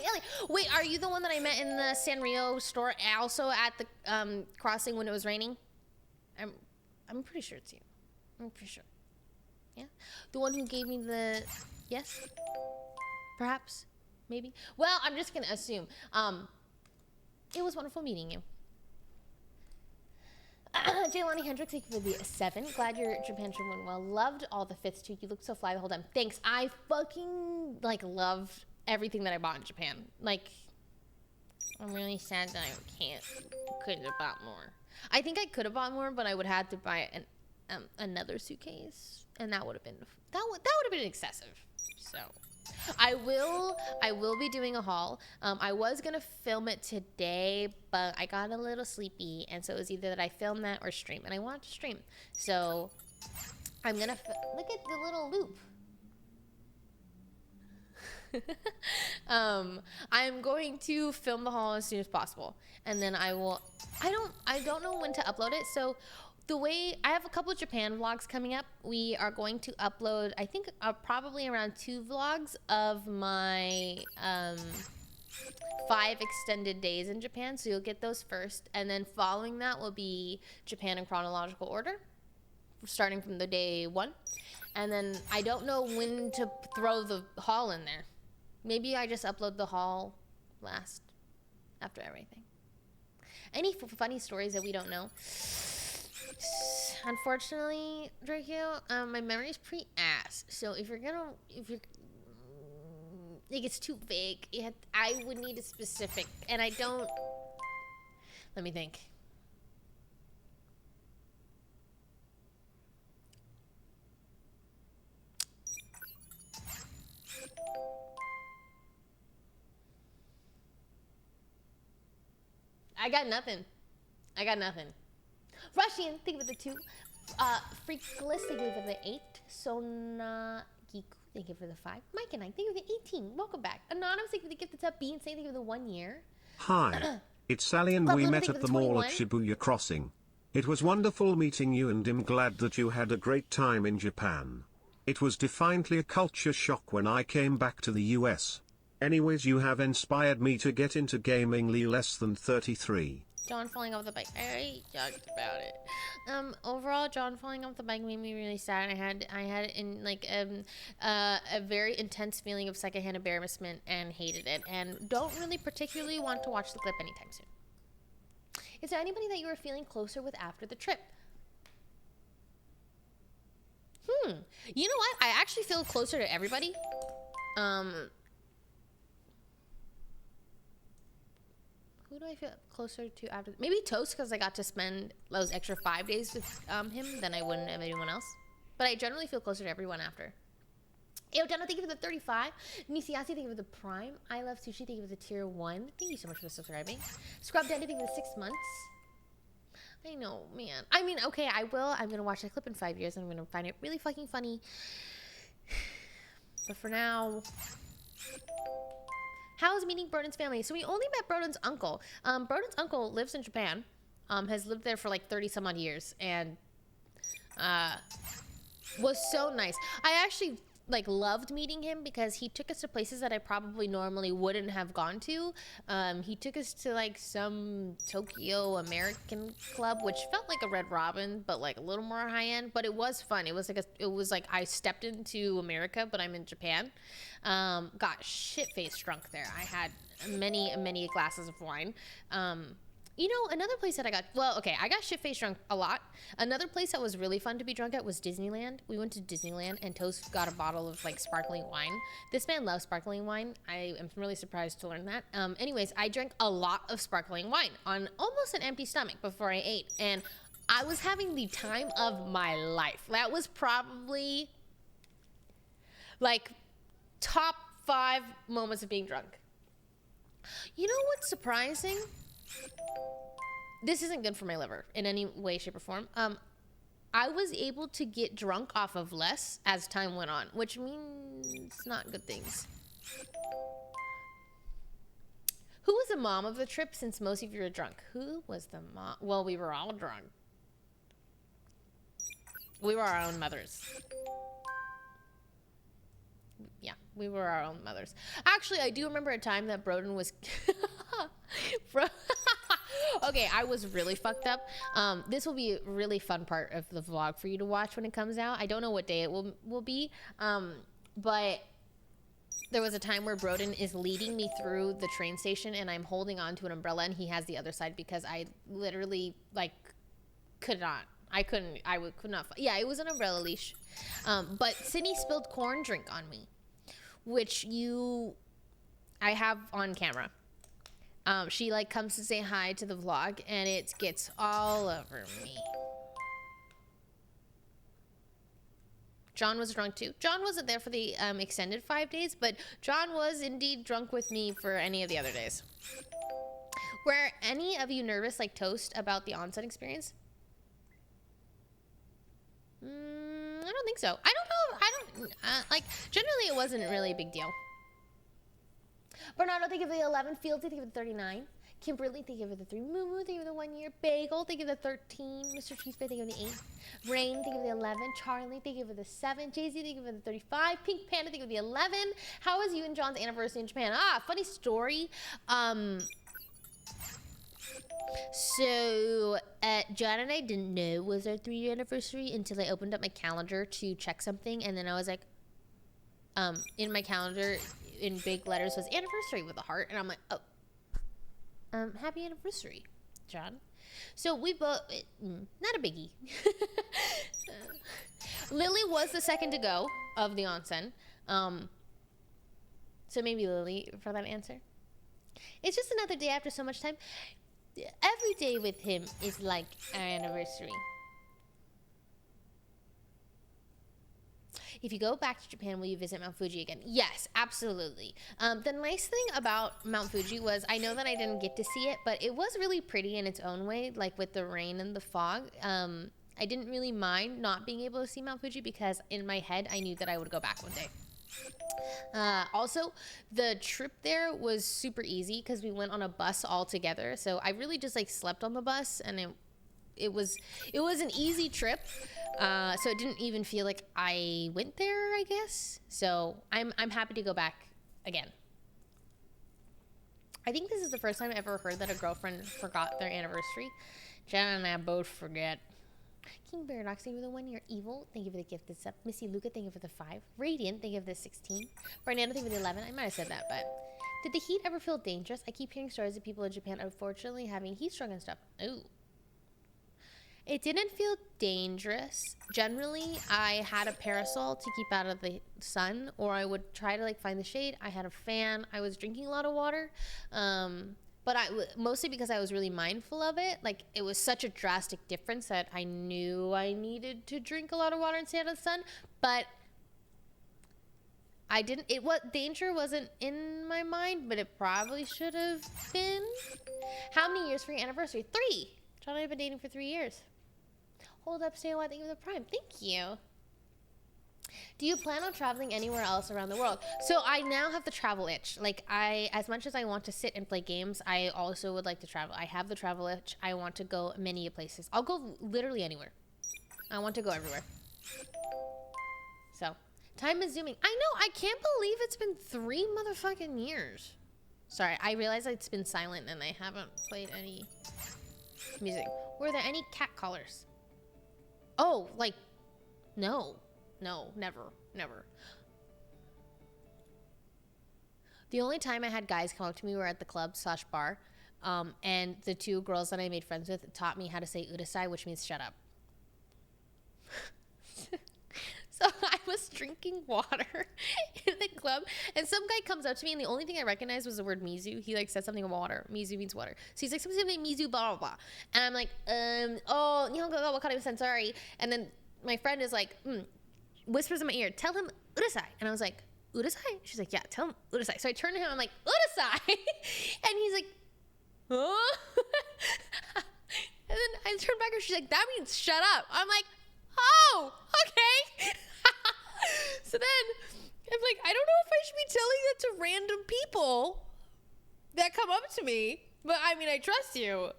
Speaker 1: Wait, are you the one that I met in the Sanrio store, also at the crossing when it was raining? I'm pretty sure it's you. I'm pretty sure. Yeah? The one who gave me the... Yes? Perhaps? Maybe? Well, I'm just going to assume. It was wonderful meeting you. Jaylani Hendricks, thank you for the 7. Glad your Japan trip went well. Loved all the fits, too. You looked so fly the whole time. Thanks. I fucking, like, loved everything that I bought in Japan. Like, I'm really sad that I couldn't have bought more. I think I could have bought more, but I would have had to buy another suitcase, and that would have been excessive. So, I will be doing a haul. I was gonna film it today, but I got a little sleepy, and so it was either that I film that or stream, and I wanted to stream. So, I'm gonna look at the little loop. I'm going to film the haul as soon as possible, and then I don't know when to upload it. So the way I have a couple of Japan vlogs coming up, we are going to upload, I think, probably around 2 vlogs of my 5 extended days in Japan. So you'll get those first, and then following that will be Japan in chronological order, starting from the day 1. And then I don't know when to throw the haul in there. Maybe I just upload the haul last, after everything. Any funny stories that we don't know? Unfortunately, Draco, my memory is pretty ass. So if you're like, it's too vague. I would need a specific, and I don't. Let me think. I got nothing. Russian, thank you for the 2. Freakless, thank you for the 8. Sona Giku, thank you for the 5. Mike and I, thank you for the 18. Welcome back. Anonymous, thank you for the gift that's up. Bean, thank you for the 1 year.
Speaker 2: Hi, it's Sally and we met at the mall at Shibuya Crossing. It was wonderful meeting you and I'm glad that you had a great time in Japan. It was definitely a culture shock when I came back to the US. Anyways, you have inspired me to get into gaming. less than 33.
Speaker 1: John falling off the bike. I already talked about it. Overall, John falling off the bike made me really sad. I had in like a very intense feeling of secondhand embarrassment and hated it, and don't really particularly want to watch the clip anytime soon. Is there anybody that you were feeling closer with after the trip? You know what? I actually feel closer to everybody. Who do I feel closer to after? Maybe Toast, because I got to spend those extra 5 days with him than I wouldn't have anyone else. But I generally feel closer to everyone after. Ayo Donna, thank you for the 35. Nisiasi, thank you for the Prime. I Love Sushi, thank you for the Tier 1. Thank you so much for subscribing. Scrub Daddy, thank you for the 6 months. I know, man. I mean, okay, I will. I'm going to watch that clip in 5 years, and I'm going to find it really fucking funny. But for now... How's meeting Broden's family? So we only met Broden's uncle. Broden's uncle lives in Japan, has lived there for like 30 some odd years, and was so nice. I actually like loved meeting him because he took us to places that I probably normally wouldn't have gone to. He took us to like some Tokyo American club, which felt like a Red Robin, but like a little more high end. But it was fun. It was like I stepped into America, but I'm in Japan. Got shit-faced drunk there. I had many glasses of wine. You know, another place that I got shit-faced drunk a lot. Another place that was really fun to be drunk at was Disneyland. We went to Disneyland, and Toast got a bottle of, like, sparkling wine. This man loves sparkling wine. I am really surprised to learn that. Anyways, I drank a lot of sparkling wine on almost an empty stomach before I ate, and I was having the time of my life. That was probably, like, top 5 moments of being drunk. You know what's surprising? This isn't good for my liver in any way, shape, or form. I was able to get drunk off of less as time went on, which means not good things. Who was the mom of the trip since most of you were drunk? Who was the mom? Well, we were all drunk. We were our own mothers. Yeah, we were our own mothers. Actually, I do remember a time that Broden was... Okay, I was really fucked up. This will be a really fun part of the vlog for you to watch when it comes out. I don't know what day it will be, but there was a time where Broden is leading me through the train station, and I'm holding on to an umbrella, and he has the other side because I literally, like, could not. I could not. Yeah, it was an umbrella leash. But Sydney spilled corn drink on me, which I have on camera. She like comes to say hi to the vlog, and it gets all over me. John was drunk too. John wasn't there for the extended 5 days, but John was indeed drunk with me for any of the other days. Were any of you nervous like Toast about the onset experience? I don't think so. I don't know. Like, generally it wasn't really a big deal. Bernardo, thank you for the 11. Fields, thank you for the 39. Kimberly, thank you for the 3. Moo, thank you for the 1 year. Bagel, thank you for the 13. Mr. Cheesebear, thank you for the 8. Rain, thank you for the 11. Charlie, thank you for the 7. Jay-Z, thank you for the 35. Pink Panda, thank you for the 11. How was you and John's anniversary in Japan? Funny story. So, John and I didn't know it was our 3-year anniversary until I opened up my calendar to check something, and then I was like, in my calendar, in big letters, was anniversary with a heart, and I'm like, oh, happy anniversary, John. So we both, not a biggie. Lily was the second to go of the onsen, so maybe Lily for that answer. It's just another day after so much time. Every day with him is like our anniversary. If you go back to Japan, will you visit Mount Fuji again? Yes, absolutely. The nice thing about Mount Fuji was, I know that I didn't get to see it, but it was really pretty in its own way, like with the rain and the fog. I didn't really mind not being able to see Mount Fuji because in my head, I knew that I would go back one day. Also, the trip there was super easy because we went on a bus all together. So I really just like slept on the bus, and it was an easy trip. So it didn't even feel like I went there, I guess. So I'm happy to go back again. I think this is the first time I ever heard that a girlfriend forgot their anniversary. Jenna and I both forget. King Paradox, thank you for the 1 year. Evil, thank you for the gift that's up. Missy Luca, thank you for the 5. Radiant, thank you for the 16. Fernando, thank you for the 11. I might have said that, but did the heat ever feel dangerous? I keep hearing stories of people in Japan unfortunately having heat stroke and stuff. Ooh. It didn't feel dangerous. Generally, I had a parasol to keep out of the sun, or I would try to like find the shade. I had a fan. I was drinking a lot of water. But mostly because I was really mindful of it. Like, it was such a drastic difference that I knew I needed to drink a lot of water and stay out of the sun. But I didn't, danger wasn't in my mind, but it probably should have been. How many years for your anniversary? 3. John and I have been dating for 3 years. Hold up, stay a while, thank you for the prime. Thank you. Do you plan on traveling anywhere else around the world? So I now have the travel itch. Like, as much as I want to sit and play games, I also would like to travel. I have the travel itch. I want to go many places. I'll go literally anywhere. I want to go everywhere. So, time is zooming. I know, I can't believe it's been 3 motherfucking years. Sorry, I realized it's been silent and I haven't played any music. Were there any cat collars? Oh, like, no. No, never. The only time I had guys come up to me were at the club/bar, and the 2 girls that I made friends with taught me how to say urasai, which means shut up. So I was drinking water in the club, and some guy comes up to me, and the only thing I recognized was the word mizu. He like said something about water. Mizu means water. So he's like, something named mizu, blah, blah, blah. And I'm like, oh, nihongo ga wakarimasen, sorry. And then my friend is like, whispers in my ear, tell him urasai. And I was like, urasai? She's like, yeah, tell him urasai. So I turn to him, I'm like, urasai. And he's like, huh? And then I turn back and she's like, that means shut up. I'm like, oh, okay. So then I'm like, I don't know if I should be telling that to random people that come up to me, but I mean, I trust you.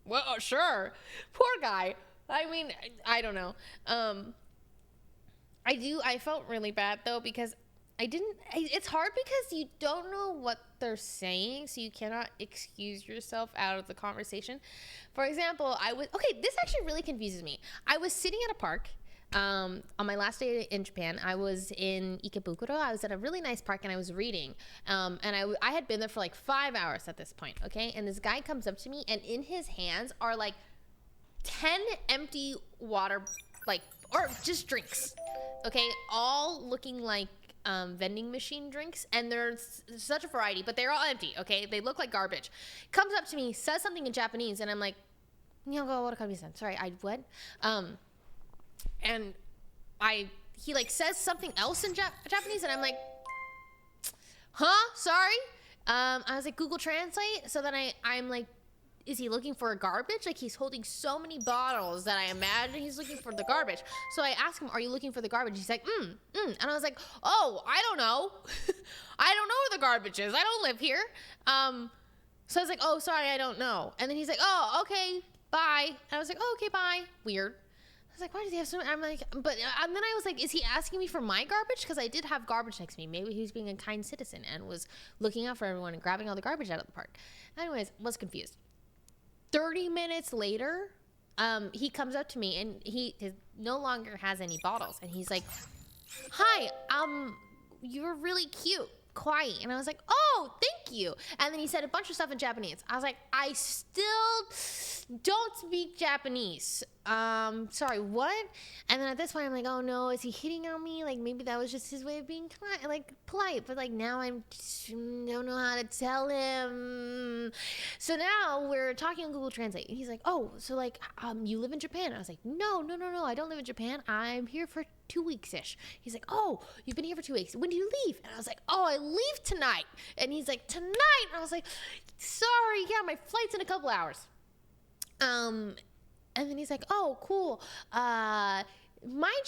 Speaker 1: Well, sure. Poor guy. I mean, I don't know. I felt really bad though, because it's hard because you don't know what they're saying, so you cannot excuse yourself out of the conversation. For example, this actually really confuses me. I was sitting at a park, on my last day in Japan. I was in Ikebukuro. I was at a really nice park and I was reading. And I had been there for like 5 hours at this point, okay? And this guy comes up to me and in his hands are like 10 empty water, like, or just drinks, okay? All looking like vending machine drinks, and there's such a variety, but they're all empty, okay? They look like garbage. Comes up to me, says something in Japanese, and I'm like, sorry, what? And he like says something else in Japanese, and I'm like, huh? Sorry? I was like, Google Translate, so then I'm like, is he looking for a garbage? Like, he's holding so many bottles that I imagine he's looking for the garbage. So I asked him, are you looking for the garbage? He's like, And I was like, oh, I don't know. I don't know where the garbage is. I don't live here. So I was like, oh, sorry, I don't know. And then he's like, oh, okay, bye. And I was like, oh, okay, bye. Weird. I was like, why does he have so? I'm like, but and then I was like, is he asking me for my garbage? Because I did have garbage next to me. Maybe he was being a kind citizen and was looking out for everyone and grabbing all the garbage out of the park. Anyways, was confused. 30 minutes later, he comes up to me and he no longer has any bottles. And he's like, hi, you're really cute. Quiet. And I was like, oh, thank you. And then he said a bunch of stuff in Japanese. I was like, I still don't speak Japanese. Sorry, what? And then at this point I'm like, oh no, is he hitting on me? Like maybe that was just his way of being polite, but like now I don't know how to tell him. So now we're talking on Google Translate and he's like, oh, so like you live in Japan? I was like, no, I don't live in Japan. I'm here for 2 weeks-ish. He's like, oh, you've been here for 2 weeks. When do you leave? And I was like, oh, I leave tonight. And he's like, tonight? And I was like, sorry, yeah, my flight's in a couple hours. And then he's like, oh, cool. Mind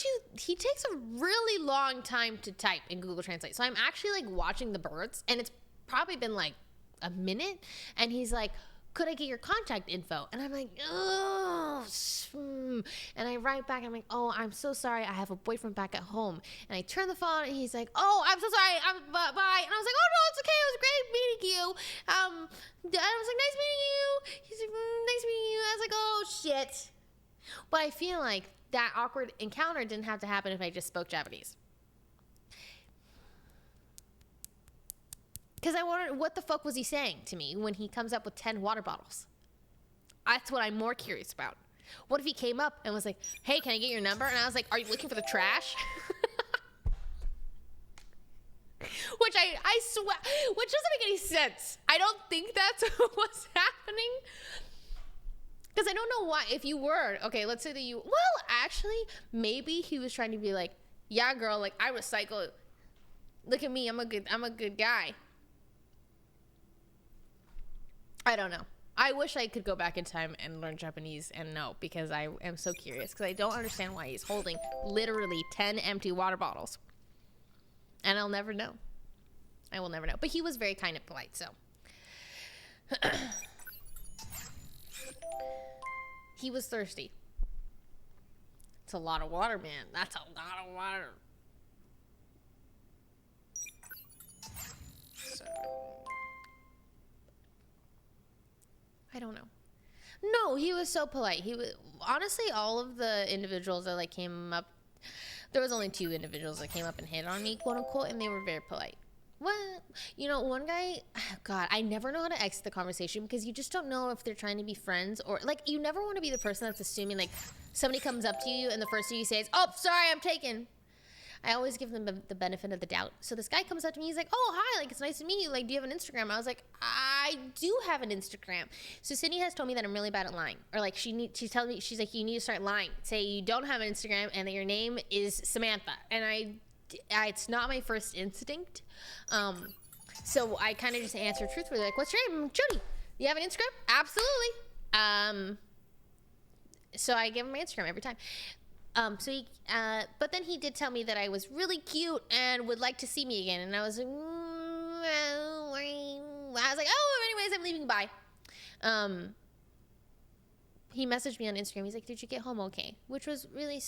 Speaker 1: you, he takes a really long time to type in Google Translate. So I'm actually like watching the birds and it's probably been like a minute. And he's like, could I get your contact info? And I'm like, oh, and I write back and I'm like, oh, I'm so sorry. I have a boyfriend back at home. And I turn the phone and he's like, oh, I'm so sorry. Bye. And I was like, oh no, it's okay. It was great meeting you. And I was like, nice meeting you. He's like, nice meeting you. I was like, oh shit. But I feel like that awkward encounter didn't have to happen if I just spoke Japanese. Because I wondered, what the fuck was he saying to me when he comes up with 10 water bottles? That's what I'm more curious about. What if he came up and was like, hey, can I get your number? And I was like, are you looking for the trash? Which I swear, which doesn't make any sense. I don't think that's what's happening. Because I don't know why, if you were, okay, let's say that you, well, actually, maybe he was trying to be like, yeah, girl, like, I recycle. Look at me, I'm a good guy. I don't know. I wish I could go back in time and learn Japanese and know, because I am so curious, because I don't understand why he's holding literally 10 empty water bottles. And I'll never know. I will never know. But he was very kind and polite, so. He was thirsty. It's a lot of water, man. That's a lot of water. So, I don't know. No, he was so polite. He was, honestly, all of the individuals that like came up, there was only 2 individuals that came up and hit on me, quote unquote, and they were very polite. What? You know, one guy, God, I never know how to exit the conversation, because you just don't know if they're trying to be friends, or like, you never want to be the person that's assuming like somebody comes up to you and the first thing you say is, oh, sorry, I'm taken. I always give them the benefit of the doubt. So this guy comes up to me, he's like, oh, hi, like, it's nice to meet you. Like, do you have an Instagram? I was like, I do have an Instagram. So Sydney has told me that I'm really bad at lying. Or like, she tells me, she's like, you need to start lying. Say you don't have an Instagram and that your name is Samantha. And it's not my first instinct. So I kind of just answer truthfully, like, what's your name? Jodi. You have an Instagram? Absolutely. So I give him my Instagram every time. But then he did tell me that I was really cute and would like to see me again. And I was like, oh, anyways, I'm leaving. Bye. He messaged me on Instagram. He's like, did you get home okay? Which was really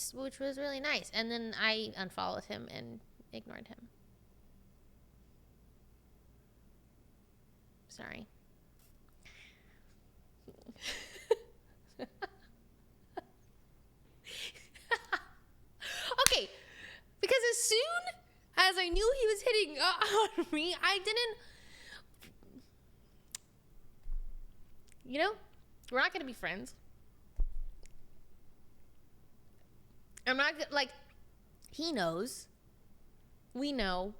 Speaker 1: nice. And then I unfollowed him and ignored him. Sorry. Okay, because as soon as I knew he was hitting on me, I didn't, you know, we're not going to be friends. I'm not, like, he knows. We know.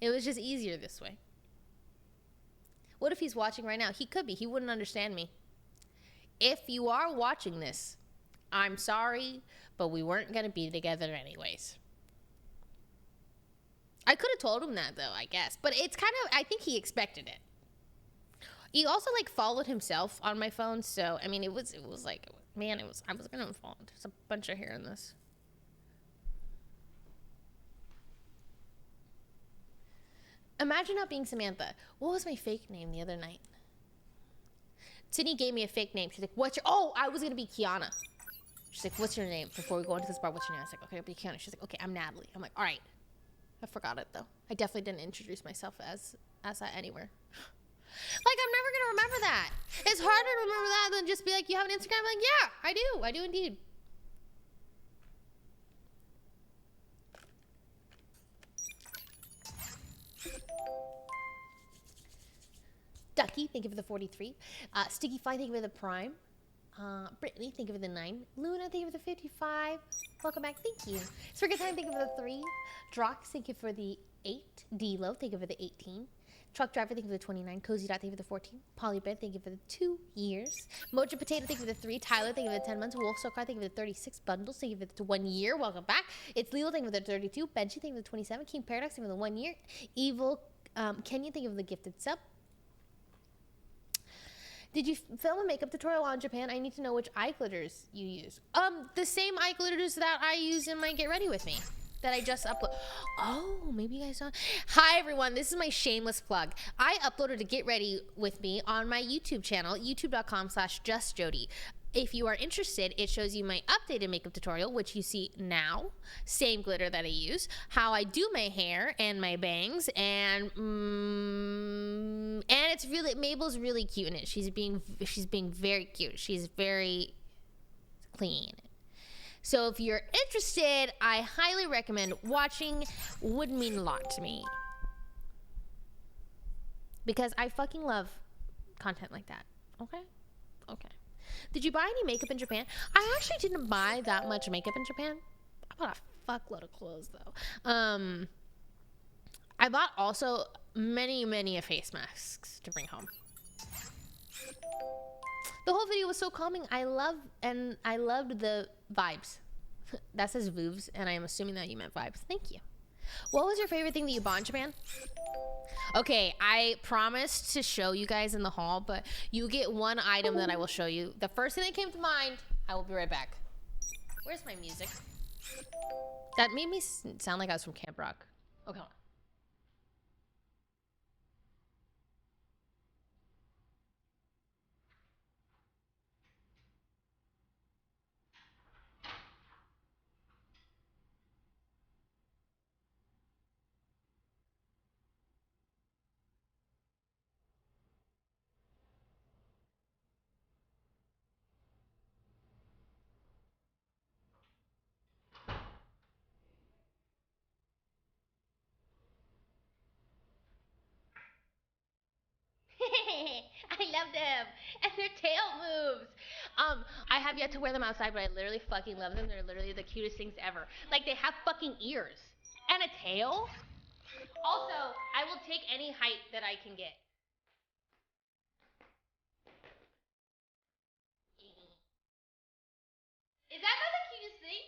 Speaker 1: It was just easier this way. What if he's watching right now? He could be. He wouldn't understand me. If you are watching this, I'm sorry, but we weren't going to be together anyways. I could have told him that, though, I guess. But it's kind of, I think he expected it. He also, like, followed himself on my phone. So, I mean, it was like, man, I was going to unfollow. There's a bunch of hair in this. Imagine not being Samantha. What was my fake name the other night? Sydney gave me a fake name. She's like, what's your... Oh, I was going to be Kiana. She's like, what's your name? Before we go into this bar, what's your name? I was like, okay, I'll be Kiana. She's like, okay, I'm Natalie. I'm like, all right. I forgot it, though. I definitely didn't introduce myself as that anywhere. Like, I'm never going to remember that. It's harder to remember that than just be like, you have an Instagram? I'm like, yeah, I do. I do indeed. Ducky, thank you for the 43. Sticky Fly, thank you for the Prime. Brittany, thank you for the 9. Luna, thank you for the 55. Welcome back, thank you. Sprigga Time, thank you for the 3. Drox, thank you for the 8. D-Lo, thank you for the 18. Truck Driver, thank you for the 29. Cozy Dot, thank you for the 14. Polybed, thank you for the 2 years. Mojo Potato, thank you for the 3. Tyler, thank you for the 10 months. Wolf Sokar, thank you for the 36 bundles. Thank you for the 1 year. Welcome back. It's Lilo, thank you for the 32. Benji, thank you for the 27. King Paradox, thank you for the 1 year. Evil Kenya, thank you for the gifted sub. Did you film a makeup tutorial on Japan? I need to know which eye glitters you use. The same eye glitters that I use in my Get Ready With Me that I just uploaded. Oh, maybe you guys saw. Hi, everyone. This is my shameless plug. I uploaded a Get Ready With Me on my YouTube channel, youtube.com/justjodi. If you are interested, it shows you my updated makeup tutorial, which you see now. Same glitter that I use. How I do my hair and my bangs. And it's really, Mabel's really cute in it. She's being very cute. She's very clean. So if you're interested, I highly recommend watching. Would mean a lot to me. Because I fucking love content like that. Okay? Okay. Did you buy any makeup in Japan? I actually didn't buy that much makeup in Japan. I bought a fuckload of clothes, though. I bought also many face masks to bring home. The whole video was so calming. I loved the vibes. That says voobs, and I am assuming that you meant vibes. Thank you. What was your favorite thing that you bought in Japan? Okay, I promised to show you guys in the haul, but you get one item that I will show you. The first thing that came to mind, I will be right back. Where's my music? That made me sound like I was from Camp Rock. Okay, hold on. I love them. And their tail moves. I have yet to wear them outside, but I literally fucking love them. They're literally the cutest things ever. Like, they have fucking ears. And a tail. Also, I will take any height that I can get. Is that not the cutest thing?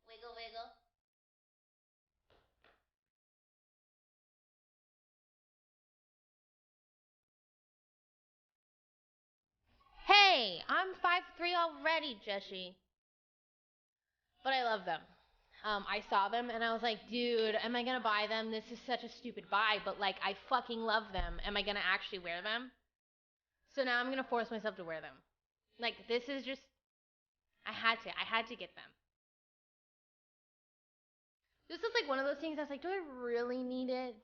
Speaker 1: Wiggle, wiggle. Hey, I'm 5'3" already, Jessie. But I love them. I saw them and I was like, dude, am I gonna buy them? This is such a stupid buy, but like, I fucking love them. Am I gonna actually wear them? So now I'm gonna force myself to wear them. Like, this is just, I had to get them. This is like one of those things that's like, do I really need it?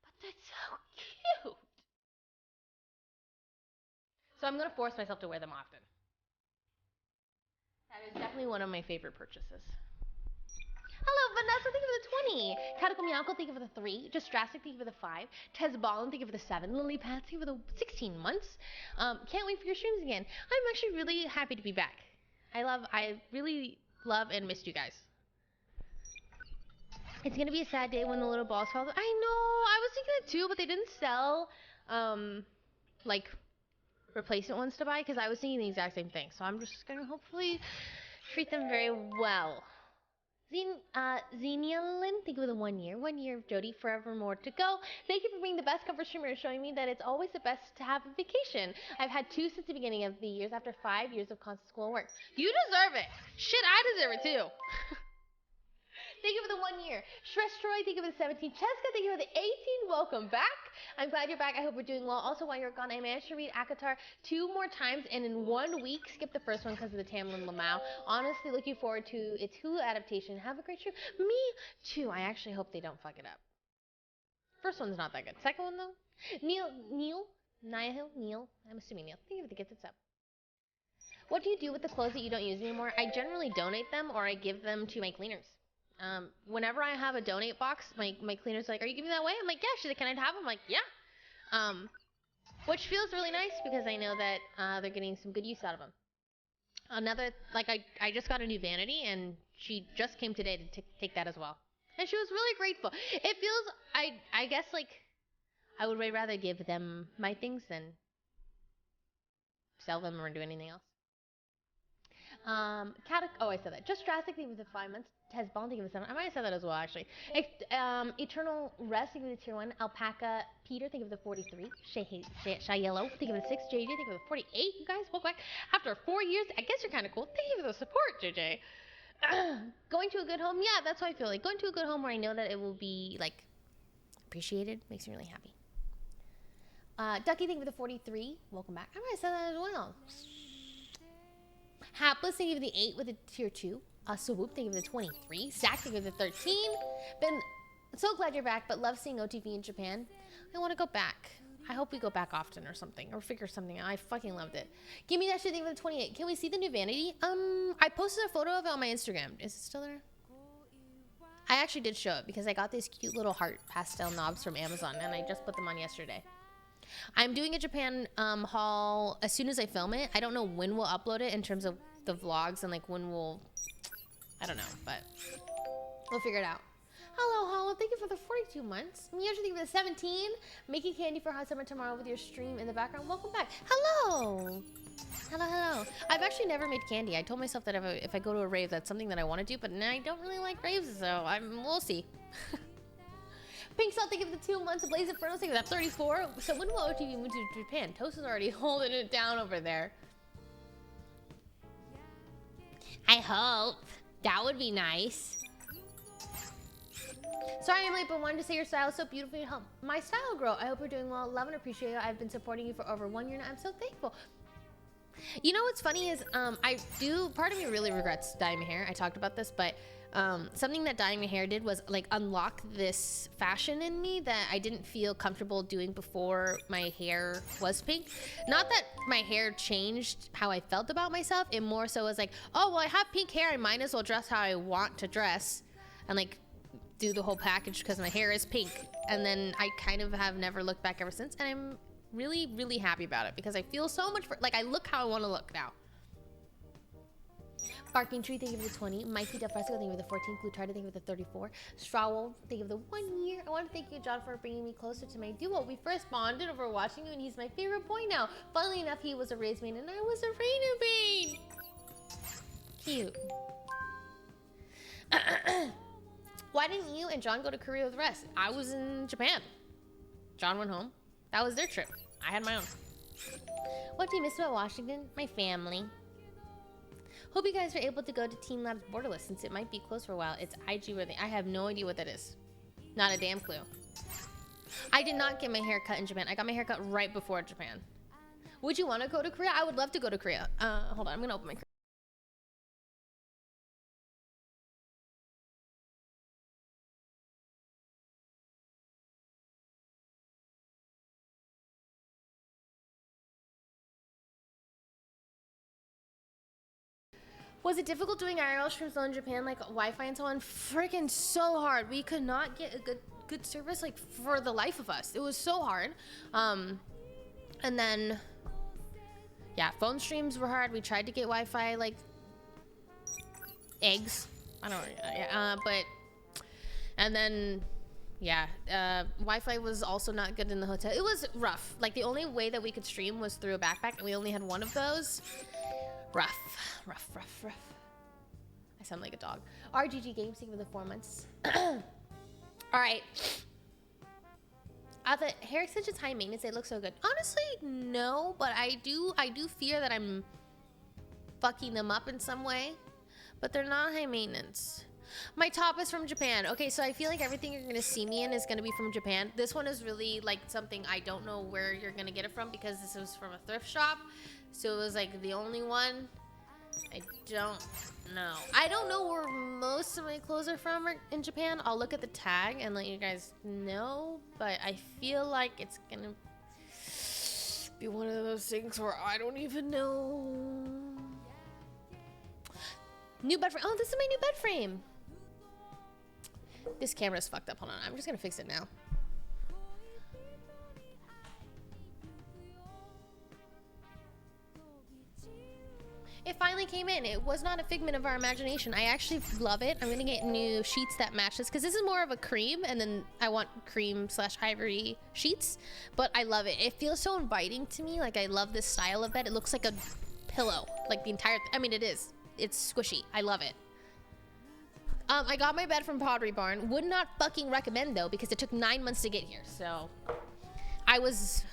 Speaker 1: But that's so cute. So I'm gonna force myself to wear them often. That is definitely one of my favorite purchases. Hello, Vanessa, thank you for the 20. Tactical Miyako, thank you for the 3. Just Drastic, thank you for the 5. Tez Ballin, thank you for the 7. Lily Pat, thank you for the 16 months. Can't wait for your streams again. I'm actually really happy to be back. I really love and missed you guys. It's gonna be a sad day when the little balls fall. I know, I was thinking that too, but they didn't sell, like, replacement ones to buy, because I was thinking the exact same thing. So I'm just gonna hopefully treat them very well. Xenialin, thank you for the 1 year. 1 year of Jody, forever more to go. Thank you for being the best cover streamer and showing me that it's always the best to have a vacation. I've had 2 since the beginning of the years after 5 years of constant school and work. You deserve it. Shit, I deserve it too. thank you for the 1 year. Stress Troy, thank you for the 17. Cheska, thank you for the 18. Welcome back. I'm glad you're back. I hope we're doing well. Also, while you're gone, I managed to read ACOTAR 2 more times, and in 1 week, skip the first one because of the Tamlin Lamau. Honestly, looking forward to its Hulu adaptation. Have a great trip. Me too. I actually hope they don't fuck it up. First one's not that good. Second one, though? Neil, I'm assuming Neil. Thank you for the gift. It's up. What do you do with the clothes that you don't use anymore? I generally donate them or I give them to my cleaners. Whenever I have a donate box, my cleaner's like, are you giving that away? I'm like, yeah. She's like, can I have them? I'm like, yeah. Which feels really nice because I know that they're getting some good use out of them. Another, like, I just got a new vanity and she just came today to take that as well. And she was really grateful. It feels, I guess, like, I would way rather give them my things than sell them or do anything else. I said that. Just drastically with the 5 months. Tez Bond, thank you for the 7. I might have said that as well, actually. Eternal Rest, thank you for the tier 1. Alpaca Peter, thank you for the 43. Shy Yellow, thank you for the 6. JJ, thank you for the 48. You guys, welcome back. After 4 years, I guess you're kind of cool. Thank you for the support, JJ. Going to a good home, yeah, that's how I feel. Like, going to a good home where I know that it will be, like, appreciated makes me really happy. Ducky, thank you for the 43. Welcome back. I might have said that as well. Hapless, thank you for the 8 with a tier 2. Swoop, thank you for the 23. Zach, thank you for the 13. Ben, so glad you're back, but love seeing OTV in Japan. I want to go back. I hope we go back often or something, or figure something out. I fucking loved it. Give me that shit, thank you for the 28. Can we see the new vanity? I posted a photo of it on my Instagram. Is it still there? I actually did show it because I got these cute little heart pastel knobs from Amazon, and I just put them on yesterday. I'm doing a Japan haul as soon as I film it. I don't know when we'll upload it in terms of the vlogs and like when we'll, I don't know, but we'll figure it out. Hello, Hollow. Thank you for the 42 months. Miyoshi, thank you for the 17. Making candy for Hot Summer tomorrow with your stream in the background. Welcome back. Hello. Hello. I've actually never made candy. I told myself that if I go to a rave, that's something that I want to do, but I don't really like raves, so we'll see. Pink Salt, thank you for the 2 months of Blaze Inferno, thank you for that 34. So when will OTV move to Japan? Toast is already holding it down over there. I hope. That would be nice. Sorry I'm late, but wanted to say your style is so beautiful. You help my style grow. I hope you're doing well. Love and appreciate you. I've been supporting you for over 1 year now. I'm so thankful. You know what's funny is part of me really regrets dyeing my hair. I talked about this, but something that dyeing my hair did was like unlock this fashion in me that I didn't feel comfortable doing before my hair was pink. Not that my hair changed how I felt about myself. It more so was like, oh, well, I have pink hair. I might as well dress how I want to dress and like do the whole package because my hair is pink. And then I kind of have never looked back ever since. And I'm really, really happy about it because I feel so much, like I look how I want to look now. Barking Tree, thank you for the 20. Mikey Del Fresco, thank you for the 14. Plutarda, thank you for the 34. Strawwolf, thank you for the 1 year. I want to thank you, John, for bringing me closer to my duo. We first bonded over watching you, and he's my favorite boy now. Funnily enough, he was a raised main, and I was a Rainu Bane. Cute. Why didn't you and John go to Korea with the rest? I was in Japan. John went home. That was their trip. I had my own. What do you miss about Washington? My family. Hope you guys are able to go to Team Lab's Borderless since it might be closed for a while. It's IG worthy. I have no idea what that is. Not a damn clue. I did not get my hair cut in Japan. I got my hair cut right before Japan. Would you want to go to Korea? I would love to go to Korea. Hold on. I'm going to open my Korea. Was it difficult doing IRL streams in Japan, like Wi-Fi and so on? Freaking so hard. We could not get a good service, like for the life of us. It was so hard. And then, yeah, phone streams were hard. We tried to get Wi-Fi, like eggs. I don't know. Yeah, and then, yeah, Wi-Fi was also not good in the hotel. It was rough. Like the only way that we could stream was through a backpack, and we only had one of those. Rough. I sound like a dog. RGG Games, thank you for the 4 months. All right. Are the hair extensions high maintenance? They look so good. Honestly, no, but I do fear that I'm fucking them up in some way. But they're not high maintenance. My top is from Japan. Okay, so I feel like everything you're gonna see me in is gonna be from Japan. This one is really like something I don't know where you're gonna get it from because this was from a thrift shop. So it was like the only one. I don't know. I don't know where most of my clothes are from in Japan. I'll look at the tag and let you guys know, but I feel like it's gonna be one of those things where I don't even know. New bed frame. Oh, this is my new bed frame. This camera's fucked up. Hold on. I'm just gonna fix it now. It finally came in. It was not a figment of our imagination. I actually love it. I'm gonna get new sheets that match this because this is more of a cream, and then I want cream / ivory sheets. But I love it. It feels so inviting to me. Like I love this style of bed. It looks like a pillow. Like the entire. I mean, it is. It's squishy. I love it. I got my bed from Pottery Barn. Would not fucking recommend though because it took 9 months to get here. So I was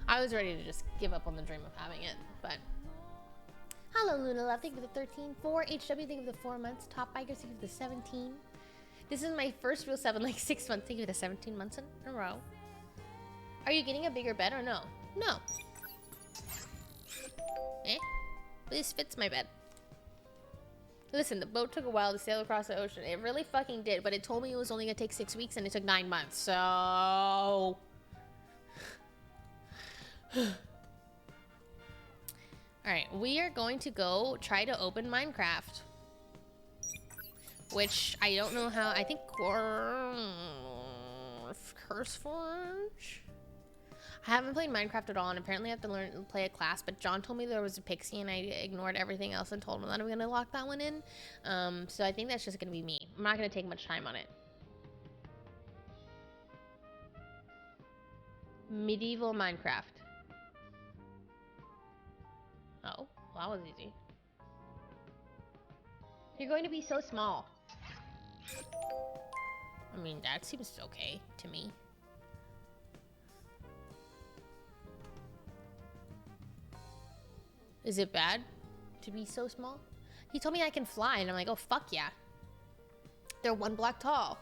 Speaker 1: ready to just give up on the dream of having it, but. Hello, Luna Love. Thank you for the 13. 4 HW. Thank you for the 4 months. Top Bikers. Thank you for the 17. This is my first real 7, like 6 months. Thank you for the 17 months in a row. Are you getting a bigger bed or no? No. This fits my bed. Listen, the boat took a while to sail across the ocean. It really fucking did, but it told me it was only gonna take 6 weeks and it took 9 months. So. Alright, we are going to go try to open Minecraft. Which, I don't know how, I think CurseForge? I haven't played Minecraft at all, and apparently I have to learn to play a class, but John told me there was a pixie, and I ignored everything else and told him that I'm gonna lock that one in. So I think that's just gonna be me. I'm not gonna take much time on it. Medieval Minecraft. Oh, well, that was easy. You're going to be so small. I mean, that seems okay to me. Is it bad to be so small? He told me I can fly, and I'm like, oh, fuck yeah. They're 1 block tall.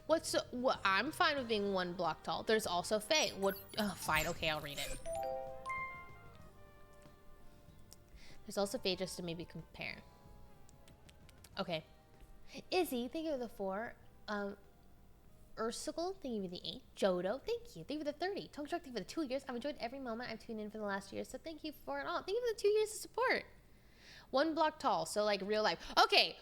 Speaker 1: What? I'm fine with being 1 block tall. There's also Faye. What? Oh, fine. Okay, I'll read it. There's also Faye just to maybe compare. Okay. Izzy, thank you for the 4. Ursicle, thank you for the 8. Jodo, thank you. Thank you for the 30. Tongue Truck, thank you for the 2 years. I've enjoyed every moment I've tuned in for the last year, so thank you for it all. Thank you for the 2 years of support. 1 block tall, so like real life. Okay.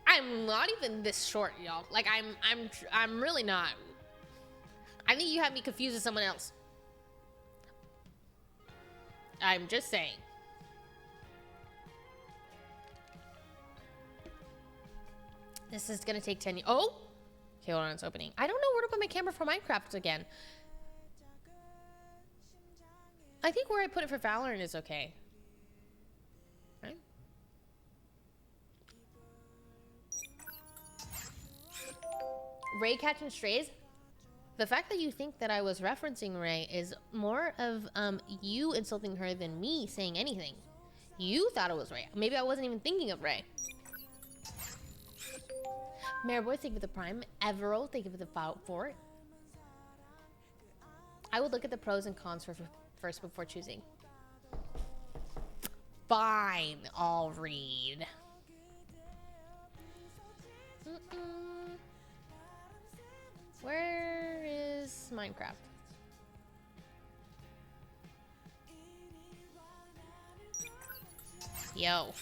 Speaker 1: I'm not even this short, y'all. Like I'm really not. I think you have me confused with someone else. I'm just saying. This is gonna take 10 years. Oh! Okay, hold on, it's opening. I don't know where to put my camera for Minecraft again. I think where I put it for Valorant is okay. Right? Ray catching strays? The fact that you think that I was referencing Ray is more of you insulting her than me saying anything. You thought it was Ray. Maybe I wasn't even thinking of Ray. Mareboy, thank you for the Prime. Evero, thank you for the 4. I would look at the pros and cons first before choosing. Fine, I'll read. Where is Minecraft? Yo.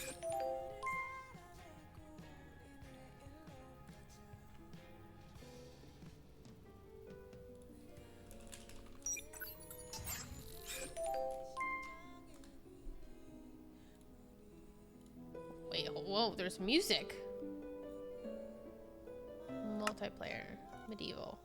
Speaker 1: Wait, whoa, there's music. Multiplayer. Medieval.